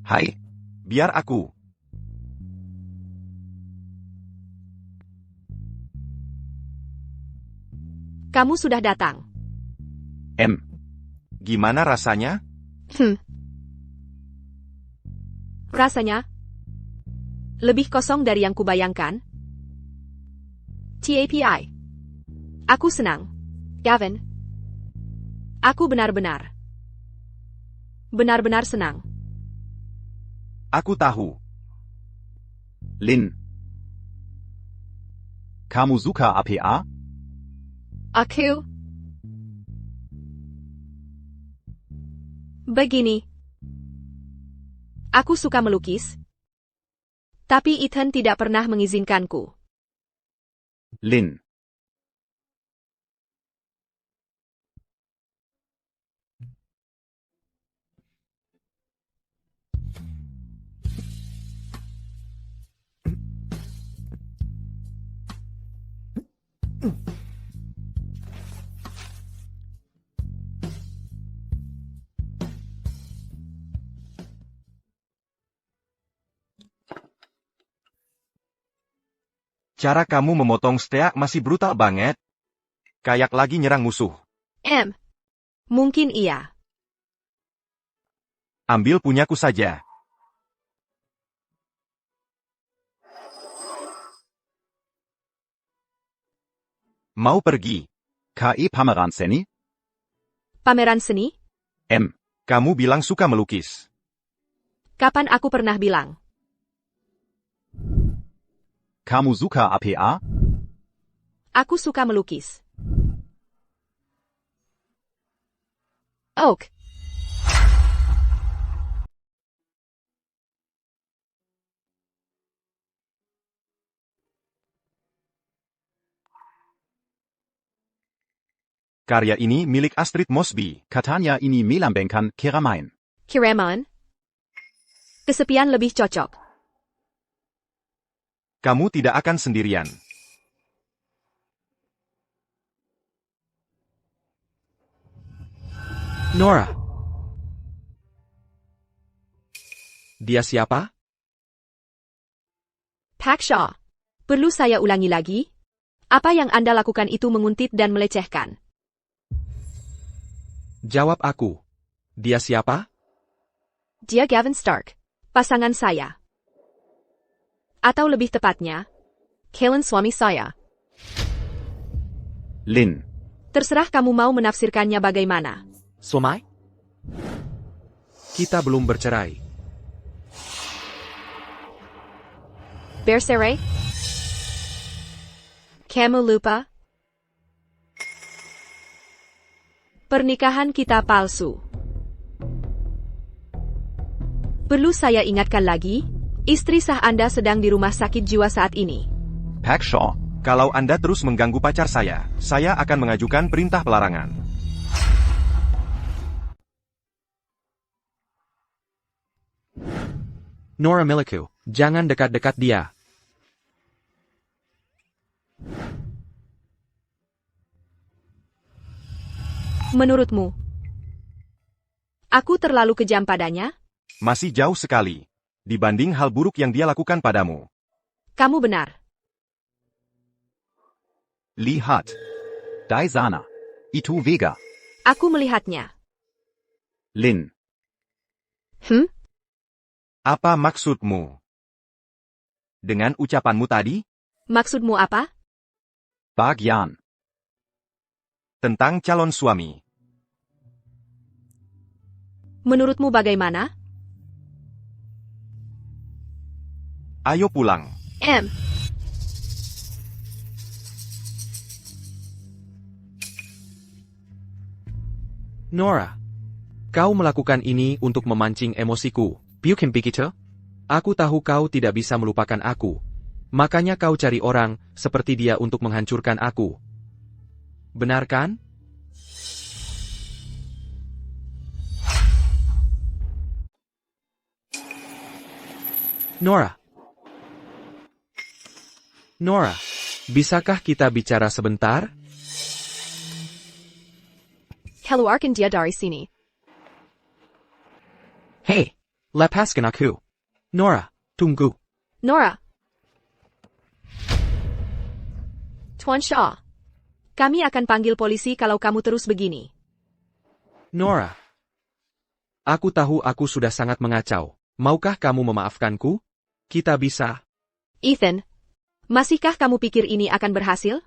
Hai. Biar aku.
Kamu sudah datang.
Gimana rasanya?
Rasanya lebih kosong dari yang kubayangkan. TAPI. Aku senang. Gavin. Aku benar-benar senang.
Aku tahu.
Lin. Kamu suka APA?
Aku begini. Aku suka melukis. Tapi Ethan tidak pernah mengizinkanku.
Lin.
Cara kamu memotong steak masih brutal banget. Kayak lagi nyerang musuh.
Mungkin iya.
Ambil punyaku saja. Mau pergi?
KI pameran seni?
Pameran seni?
Kamu bilang suka melukis.
Kapan aku pernah bilang?
Kamu suka APA?
Aku suka melukis. Oak.
Karya ini milik Astrid Mosby.
Katanya ini melambangkan keramaian.
Kereman? Kesepian lebih cocok.
Kamu tidak akan sendirian.
Nora. Dia siapa?
Pak Shaw. Perlu saya ulangi lagi? Apa yang Anda lakukan itu menguntit dan melecehkan.
Jawab aku. Dia siapa?
Dia Gavin Stark. Pasangan saya. Atau lebih tepatnya, calon suami saya.
Lin.
Terserah kamu mau menafsirkannya bagaimana.
Somai? Kita belum bercerai.
Bercerai? Kamu lupa? Pernikahan kita palsu. Perlu saya ingatkan lagi? Istri sah Anda sedang di rumah sakit jiwa saat ini.
Pak Shaw.
Kalau Anda terus mengganggu pacar saya akan mengajukan perintah pelarangan.
Nora Miliku, jangan dekat-dekat dia.
Menurutmu, aku terlalu kejam padanya?
Masih jauh sekali. Dibanding hal buruk yang dia lakukan padamu.
Kamu benar.
Lihat. Di sana. Itu Vega.
Aku melihatnya.
Lin.
Apa maksudmu? Dengan ucapanmu tadi?
Maksudmu apa?
Bagian.
Tentang calon suami.
Menurutmu bagaimana?
Ayo pulang.
Nora. Kau melakukan ini untuk memancing emosiku. Bukan begitu? Aku tahu kau tidak bisa melupakan aku. Makanya kau cari orang seperti dia untuk menghancurkan aku. Benar kan? Nora. Nora, bisakah kita bicara sebentar?
Keluarkan dia dari sini.
Hei, lepaskan aku. Nora, tunggu.
Nora. Tuan Shaw. Kami akan panggil polisi kalau kamu terus begini.
Nora. Aku tahu aku sudah sangat mengacau. Maukah kamu memaafkanku? Kita bisa.
Ethan. Masihkah kamu pikir ini akan berhasil?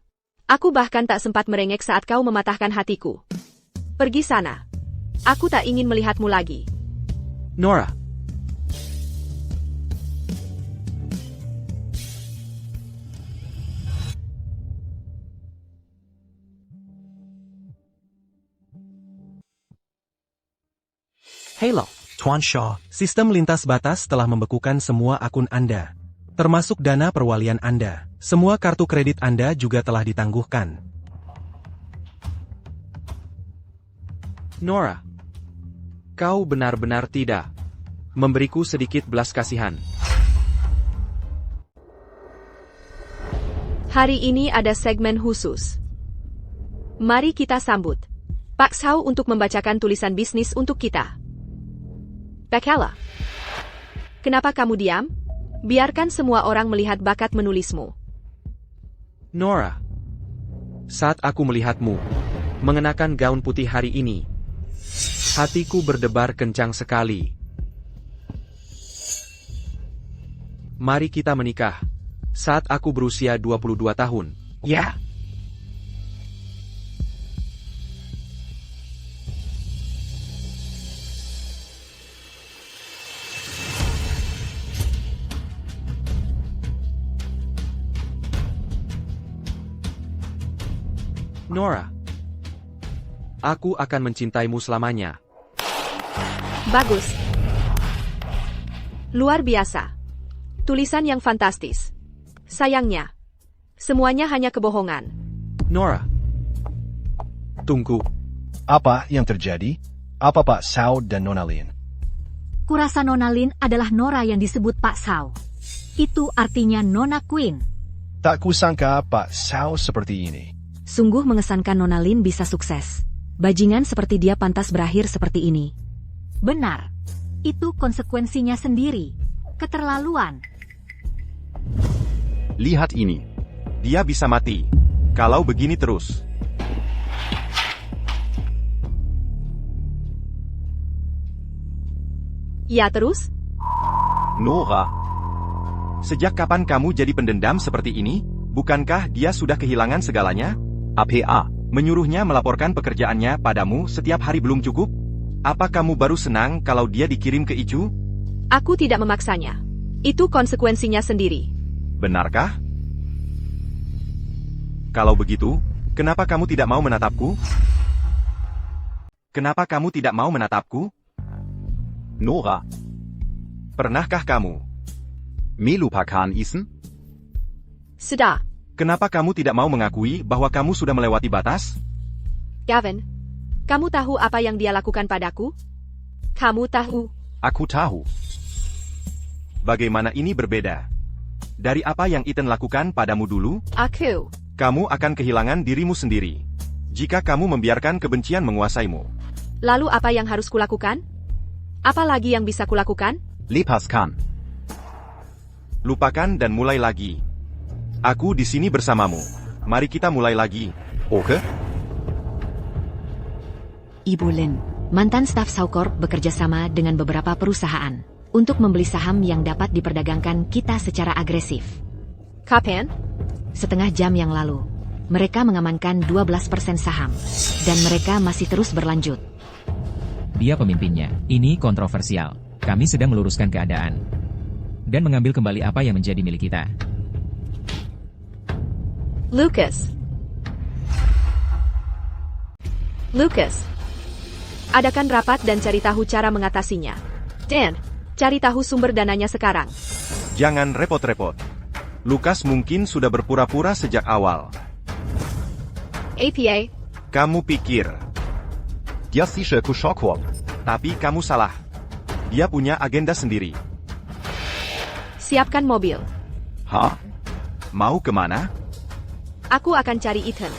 Aku bahkan tak sempat merengek saat kau mematahkan hatiku. Pergi sana. Aku tak ingin melihatmu lagi.
Nora.
Halo, Tuan Shaw. Sistem lintas batas telah membekukan semua akun Anda, termasuk dana perwalian Anda. Semua kartu kredit Anda juga telah ditangguhkan.
Nora. Kau benar-benar tidak memberiku sedikit belas kasihan.
Hari ini ada segmen khusus. Mari kita sambut Pak Shaw untuk membacakan tulisan bisnis untuk kita. Bakala. Kenapa kamu diam? Biarkan semua orang melihat bakat menulismu.
Nora. Saat aku melihatmu mengenakan gaun putih hari ini, hatiku berdebar kencang sekali. Mari kita menikah. Saat aku berusia 22 tahun. Ya. Nora. Aku akan mencintaimu selamanya.
Bagus. Luar biasa. Tulisan yang fantastis. Sayangnya, semuanya hanya kebohongan.
Nora. Tunggu.
Apa yang terjadi? Apa Pak Shaw dan Nona Lin?
Kurasa Nona Lin adalah Nora yang disebut Pak Shaw. Itu artinya Nona Queen.
Tak kusangka Pak Shaw seperti ini.
Sungguh mengesankan Nona Lin bisa sukses. Bajingan seperti dia pantas berakhir seperti ini. Benar. Itu konsekuensinya sendiri. Keterlaluan.
Lihat ini.
Dia bisa mati. Kalau begini terus.
Ya terus?
Nora. Sejak kapan kamu jadi pendendam seperti ini? Bukankah dia sudah kehilangan segalanya?
APA.
Menyuruhnya melaporkan pekerjaannya padamu setiap hari belum cukup? Apa kamu baru senang kalau dia dikirim ke Icu?
Aku tidak memaksanya. Itu konsekuensinya sendiri.
Benarkah? Kalau begitu, kenapa kamu tidak mau menatapku? Kenapa kamu tidak mau menatapku?
Nora.
Pernahkah kamu
melupakan isen?
Sudah.
Kenapa kamu tidak mau mengakui bahwa kamu sudah melewati batas?
Gavin, kamu tahu apa yang dia lakukan padaku? Kamu tahu?
Aku tahu.
Bagaimana ini berbeda dari apa yang Ethan lakukan padamu dulu?
Aku.
Kamu akan kehilangan dirimu sendiri jika kamu membiarkan kebencian menguasaimu.
Lalu apa yang harus kulakukan? Apa lagi yang bisa kulakukan?
Lepaskan.
Lupakan dan mulai lagi. Aku di sini bersamamu. Mari kita mulai lagi.
Oke?
Ibu Lin.
Mantan staf Saucorp bekerja sama dengan beberapa perusahaan untuk membeli saham yang dapat diperdagangkan kita secara agresif.
Kapan?
Setengah jam yang lalu. Mereka mengamankan 12% saham. Dan mereka masih terus berlanjut.
Dia pemimpinnya. Ini kontroversial. Kami sedang meluruskan keadaan. Dan mengambil kembali apa yang menjadi milik kita.
Lucas. Adakan rapat dan cari tahu cara mengatasinya. Dan, cari tahu sumber dananya sekarang.
Jangan repot-repot. Lucas mungkin sudah berpura-pura sejak awal.
APA.
Kamu pikir.
Dia sicher Kushokorp.
Tapi kamu salah. Dia punya agenda sendiri.
Siapkan mobil.
Hah? Mau kemana?
Aku akan cari Ethan.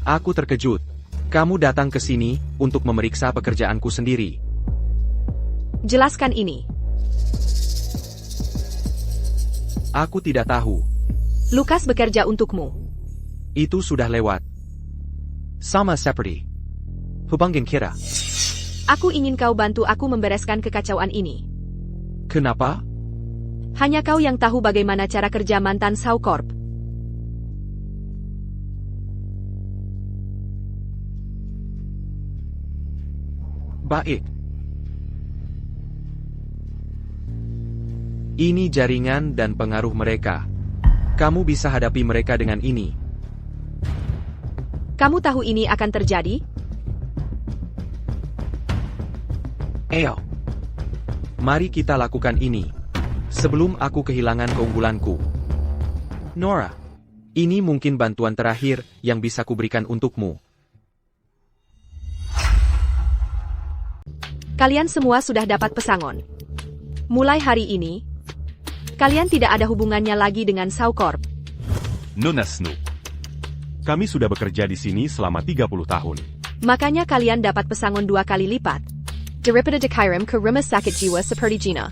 Aku terkejut. Kamu datang ke sini untuk memeriksa pekerjaanku sendiri.
Jelaskan ini.
Aku tidak tahu.
Lukas bekerja untukmu.
Itu sudah lewat. Sama seperti hubungan kita.
Aku ingin kau bantu aku membereskan kekacauan ini.
Kenapa?
Hanya kau yang tahu bagaimana cara kerja mantan Saucorp.
Baik. Ini jaringan dan pengaruh mereka. Kamu bisa hadapi mereka dengan ini.
Kamu tahu ini akan terjadi?
Ayo. Mari kita lakukan ini. Sebelum aku kehilangan keunggulanku. Nora. Ini mungkin bantuan terakhir yang bisa kuberikan untukmu.
Kalian semua sudah dapat pesangon. Mulai hari ini, kalian tidak ada hubungannya lagi dengan Saucorp.
Nona Snoop. Kami sudah bekerja di sini selama 30 tahun.
Makanya kalian dapat pesangon 2 kali lipat. Daripada dikirim ke rumah sakit jiwa seperti Gina.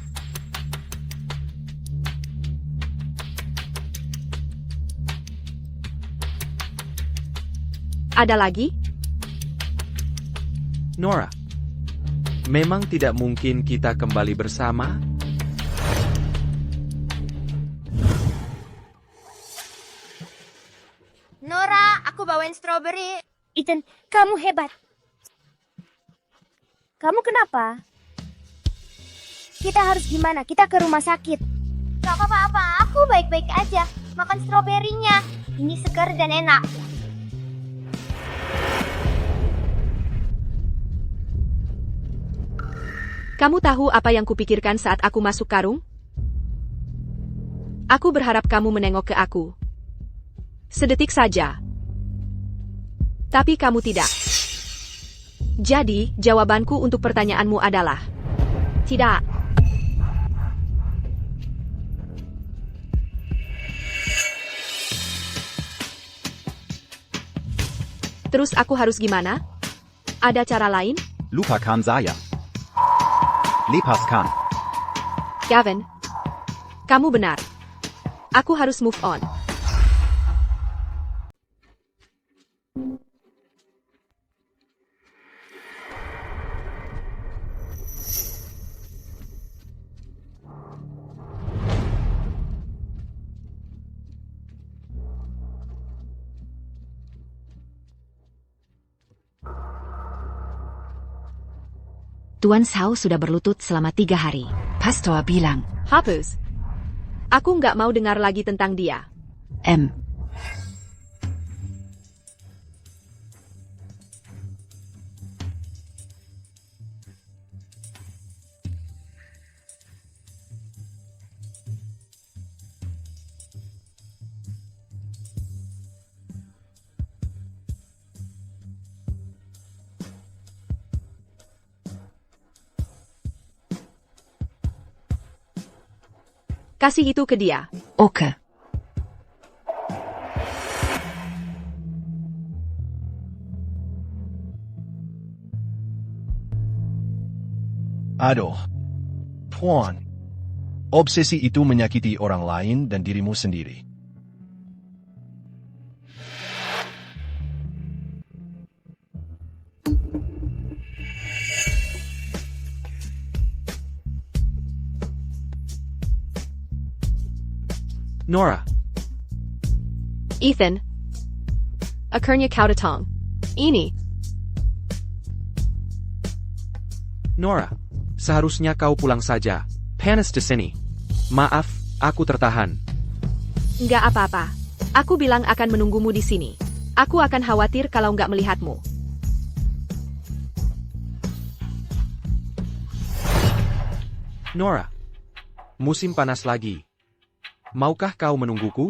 Ada lagi?
Nora. Memang tidak mungkin kita kembali bersama?
Nora, aku bawain strawberry. Ethan, kamu hebat. Kamu kenapa? Kita harus gimana? Kita ke rumah sakit. Gak apa-apa, aku baik-baik aja. Makan stroberinya. Ini segar dan enak.
Kamu tahu apa yang kupikirkan saat aku masuk karung? Aku berharap kamu menengok ke aku. Sedetik saja. Tapi kamu tidak. Jadi, jawabanku untuk pertanyaanmu adalah tidak. Terus aku harus gimana? Ada cara lain?
Lupakan saya. Lepaskan.
Gavin, kamu benar. Aku harus move on.
Tuan Sao sudah berlutut selama 3 hari.
Pastor bilang.
Hapus. Aku nggak mau dengar lagi tentang dia.
M.
Kasih itu ke dia.
Oke.
Aduh. Tuan. Obsesi itu menyakiti orang lain dan dirimu sendiri.
Nora.
Ethan. Akhirnya kau datang. Ini.
Nora. Seharusnya kau pulang saja. Panas di sini. Maaf, aku tertahan.
Nggak apa-apa. Aku bilang akan menunggumu di sini. Aku akan khawatir kalau nggak melihatmu.
Nora. Musim panas lagi. Maukah kau menungguku?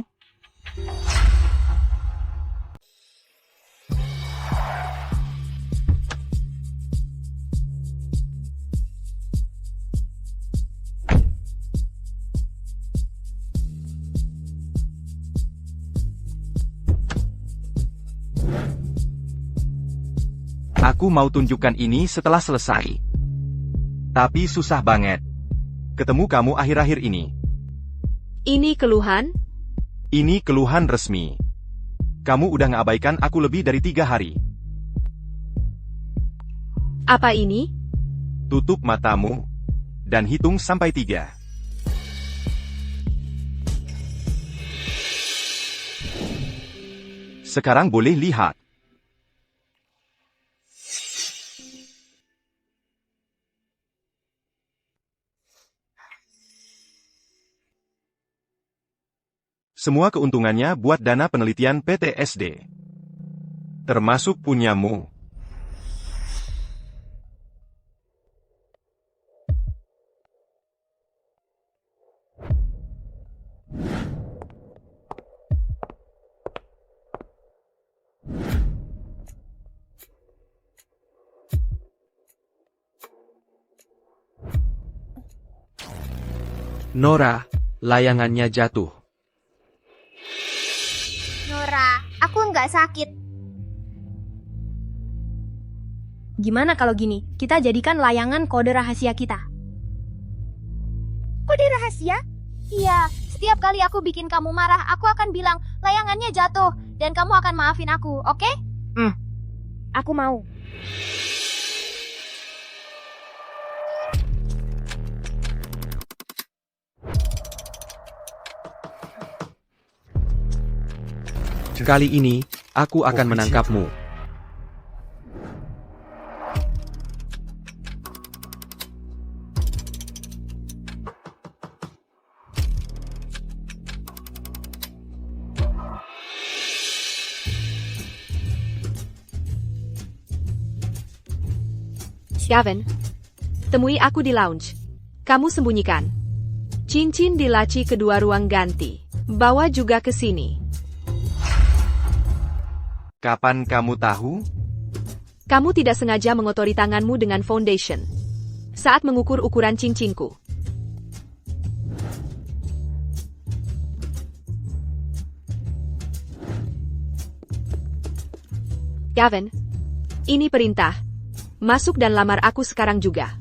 Aku mau tunjukkan ini setelah selesai. Tapi susah banget. Ketemu kamu akhir-akhir ini.
Ini keluhan?
Ini keluhan resmi. Kamu udah ngabaikan aku lebih dari 3 hari.
Apa ini?
Tutup matamu. Dan hitung sampai 3. Sekarang boleh lihat. Semua keuntungannya buat dana penelitian PTSD. Termasuk punyamu.
Nora, layangannya jatuh.
Nora, aku nggak sakit.
Gimana kalau gini? Kita jadikan layangan kode rahasia kita.
Kode rahasia? Iya, setiap kali aku bikin kamu marah, aku akan bilang layangannya jatuh dan kamu akan maafin aku, oke? Aku mau.
Kali ini, aku akan menangkapmu.
Gavin, temui aku di lounge. Kamu sembunyikan cincin di laci kedua ruang ganti. Bawa juga ke sini.
Kapan kamu tahu?
Kamu tidak sengaja mengotori tanganmu dengan foundation saat mengukur ukuran cincinku. Gavin, ini perintah. Masuk dan lamar aku sekarang juga.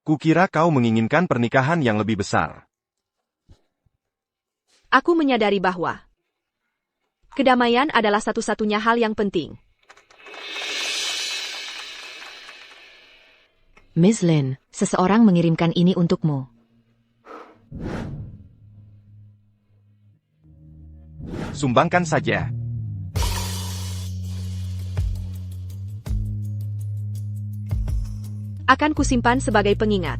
Kukira kau menginginkan pernikahan yang lebih besar.
Aku menyadari bahwa kedamaian adalah satu-satunya hal yang penting.
Miss Lin, seseorang mengirimkan ini untukmu.
Sumbangkan saja.
Akan kusimpan sebagai pengingat.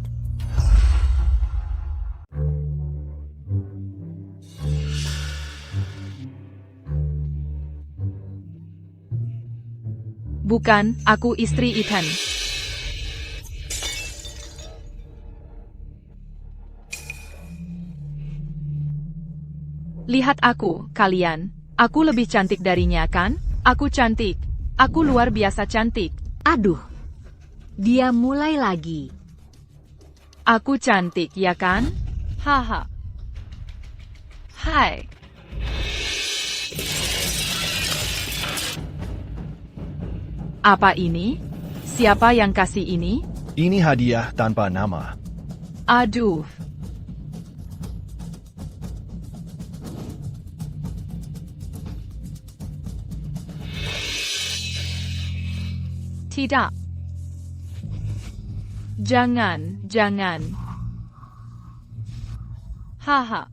Bukan, aku istri Ethan. Lihat aku, kalian. Aku lebih cantik darinya, kan? Aku cantik. Aku luar biasa cantik.
Aduh. Dia mulai lagi.
Aku cantik, ya kan? Haha. Hai. Apa ini? Siapa yang kasih ini?
Ini hadiah tanpa nama.
Aduh. Tidak. Jangan. Haha.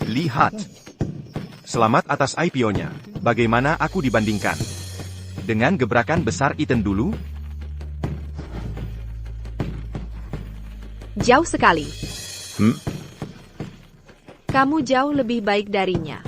Lihat. Selamat atas IPO-nya. Bagaimana aku dibandingkan? Dengan gebrakan besar Ethan dulu?
Jauh sekali.
Hmm?
Kamu jauh lebih baik darinya.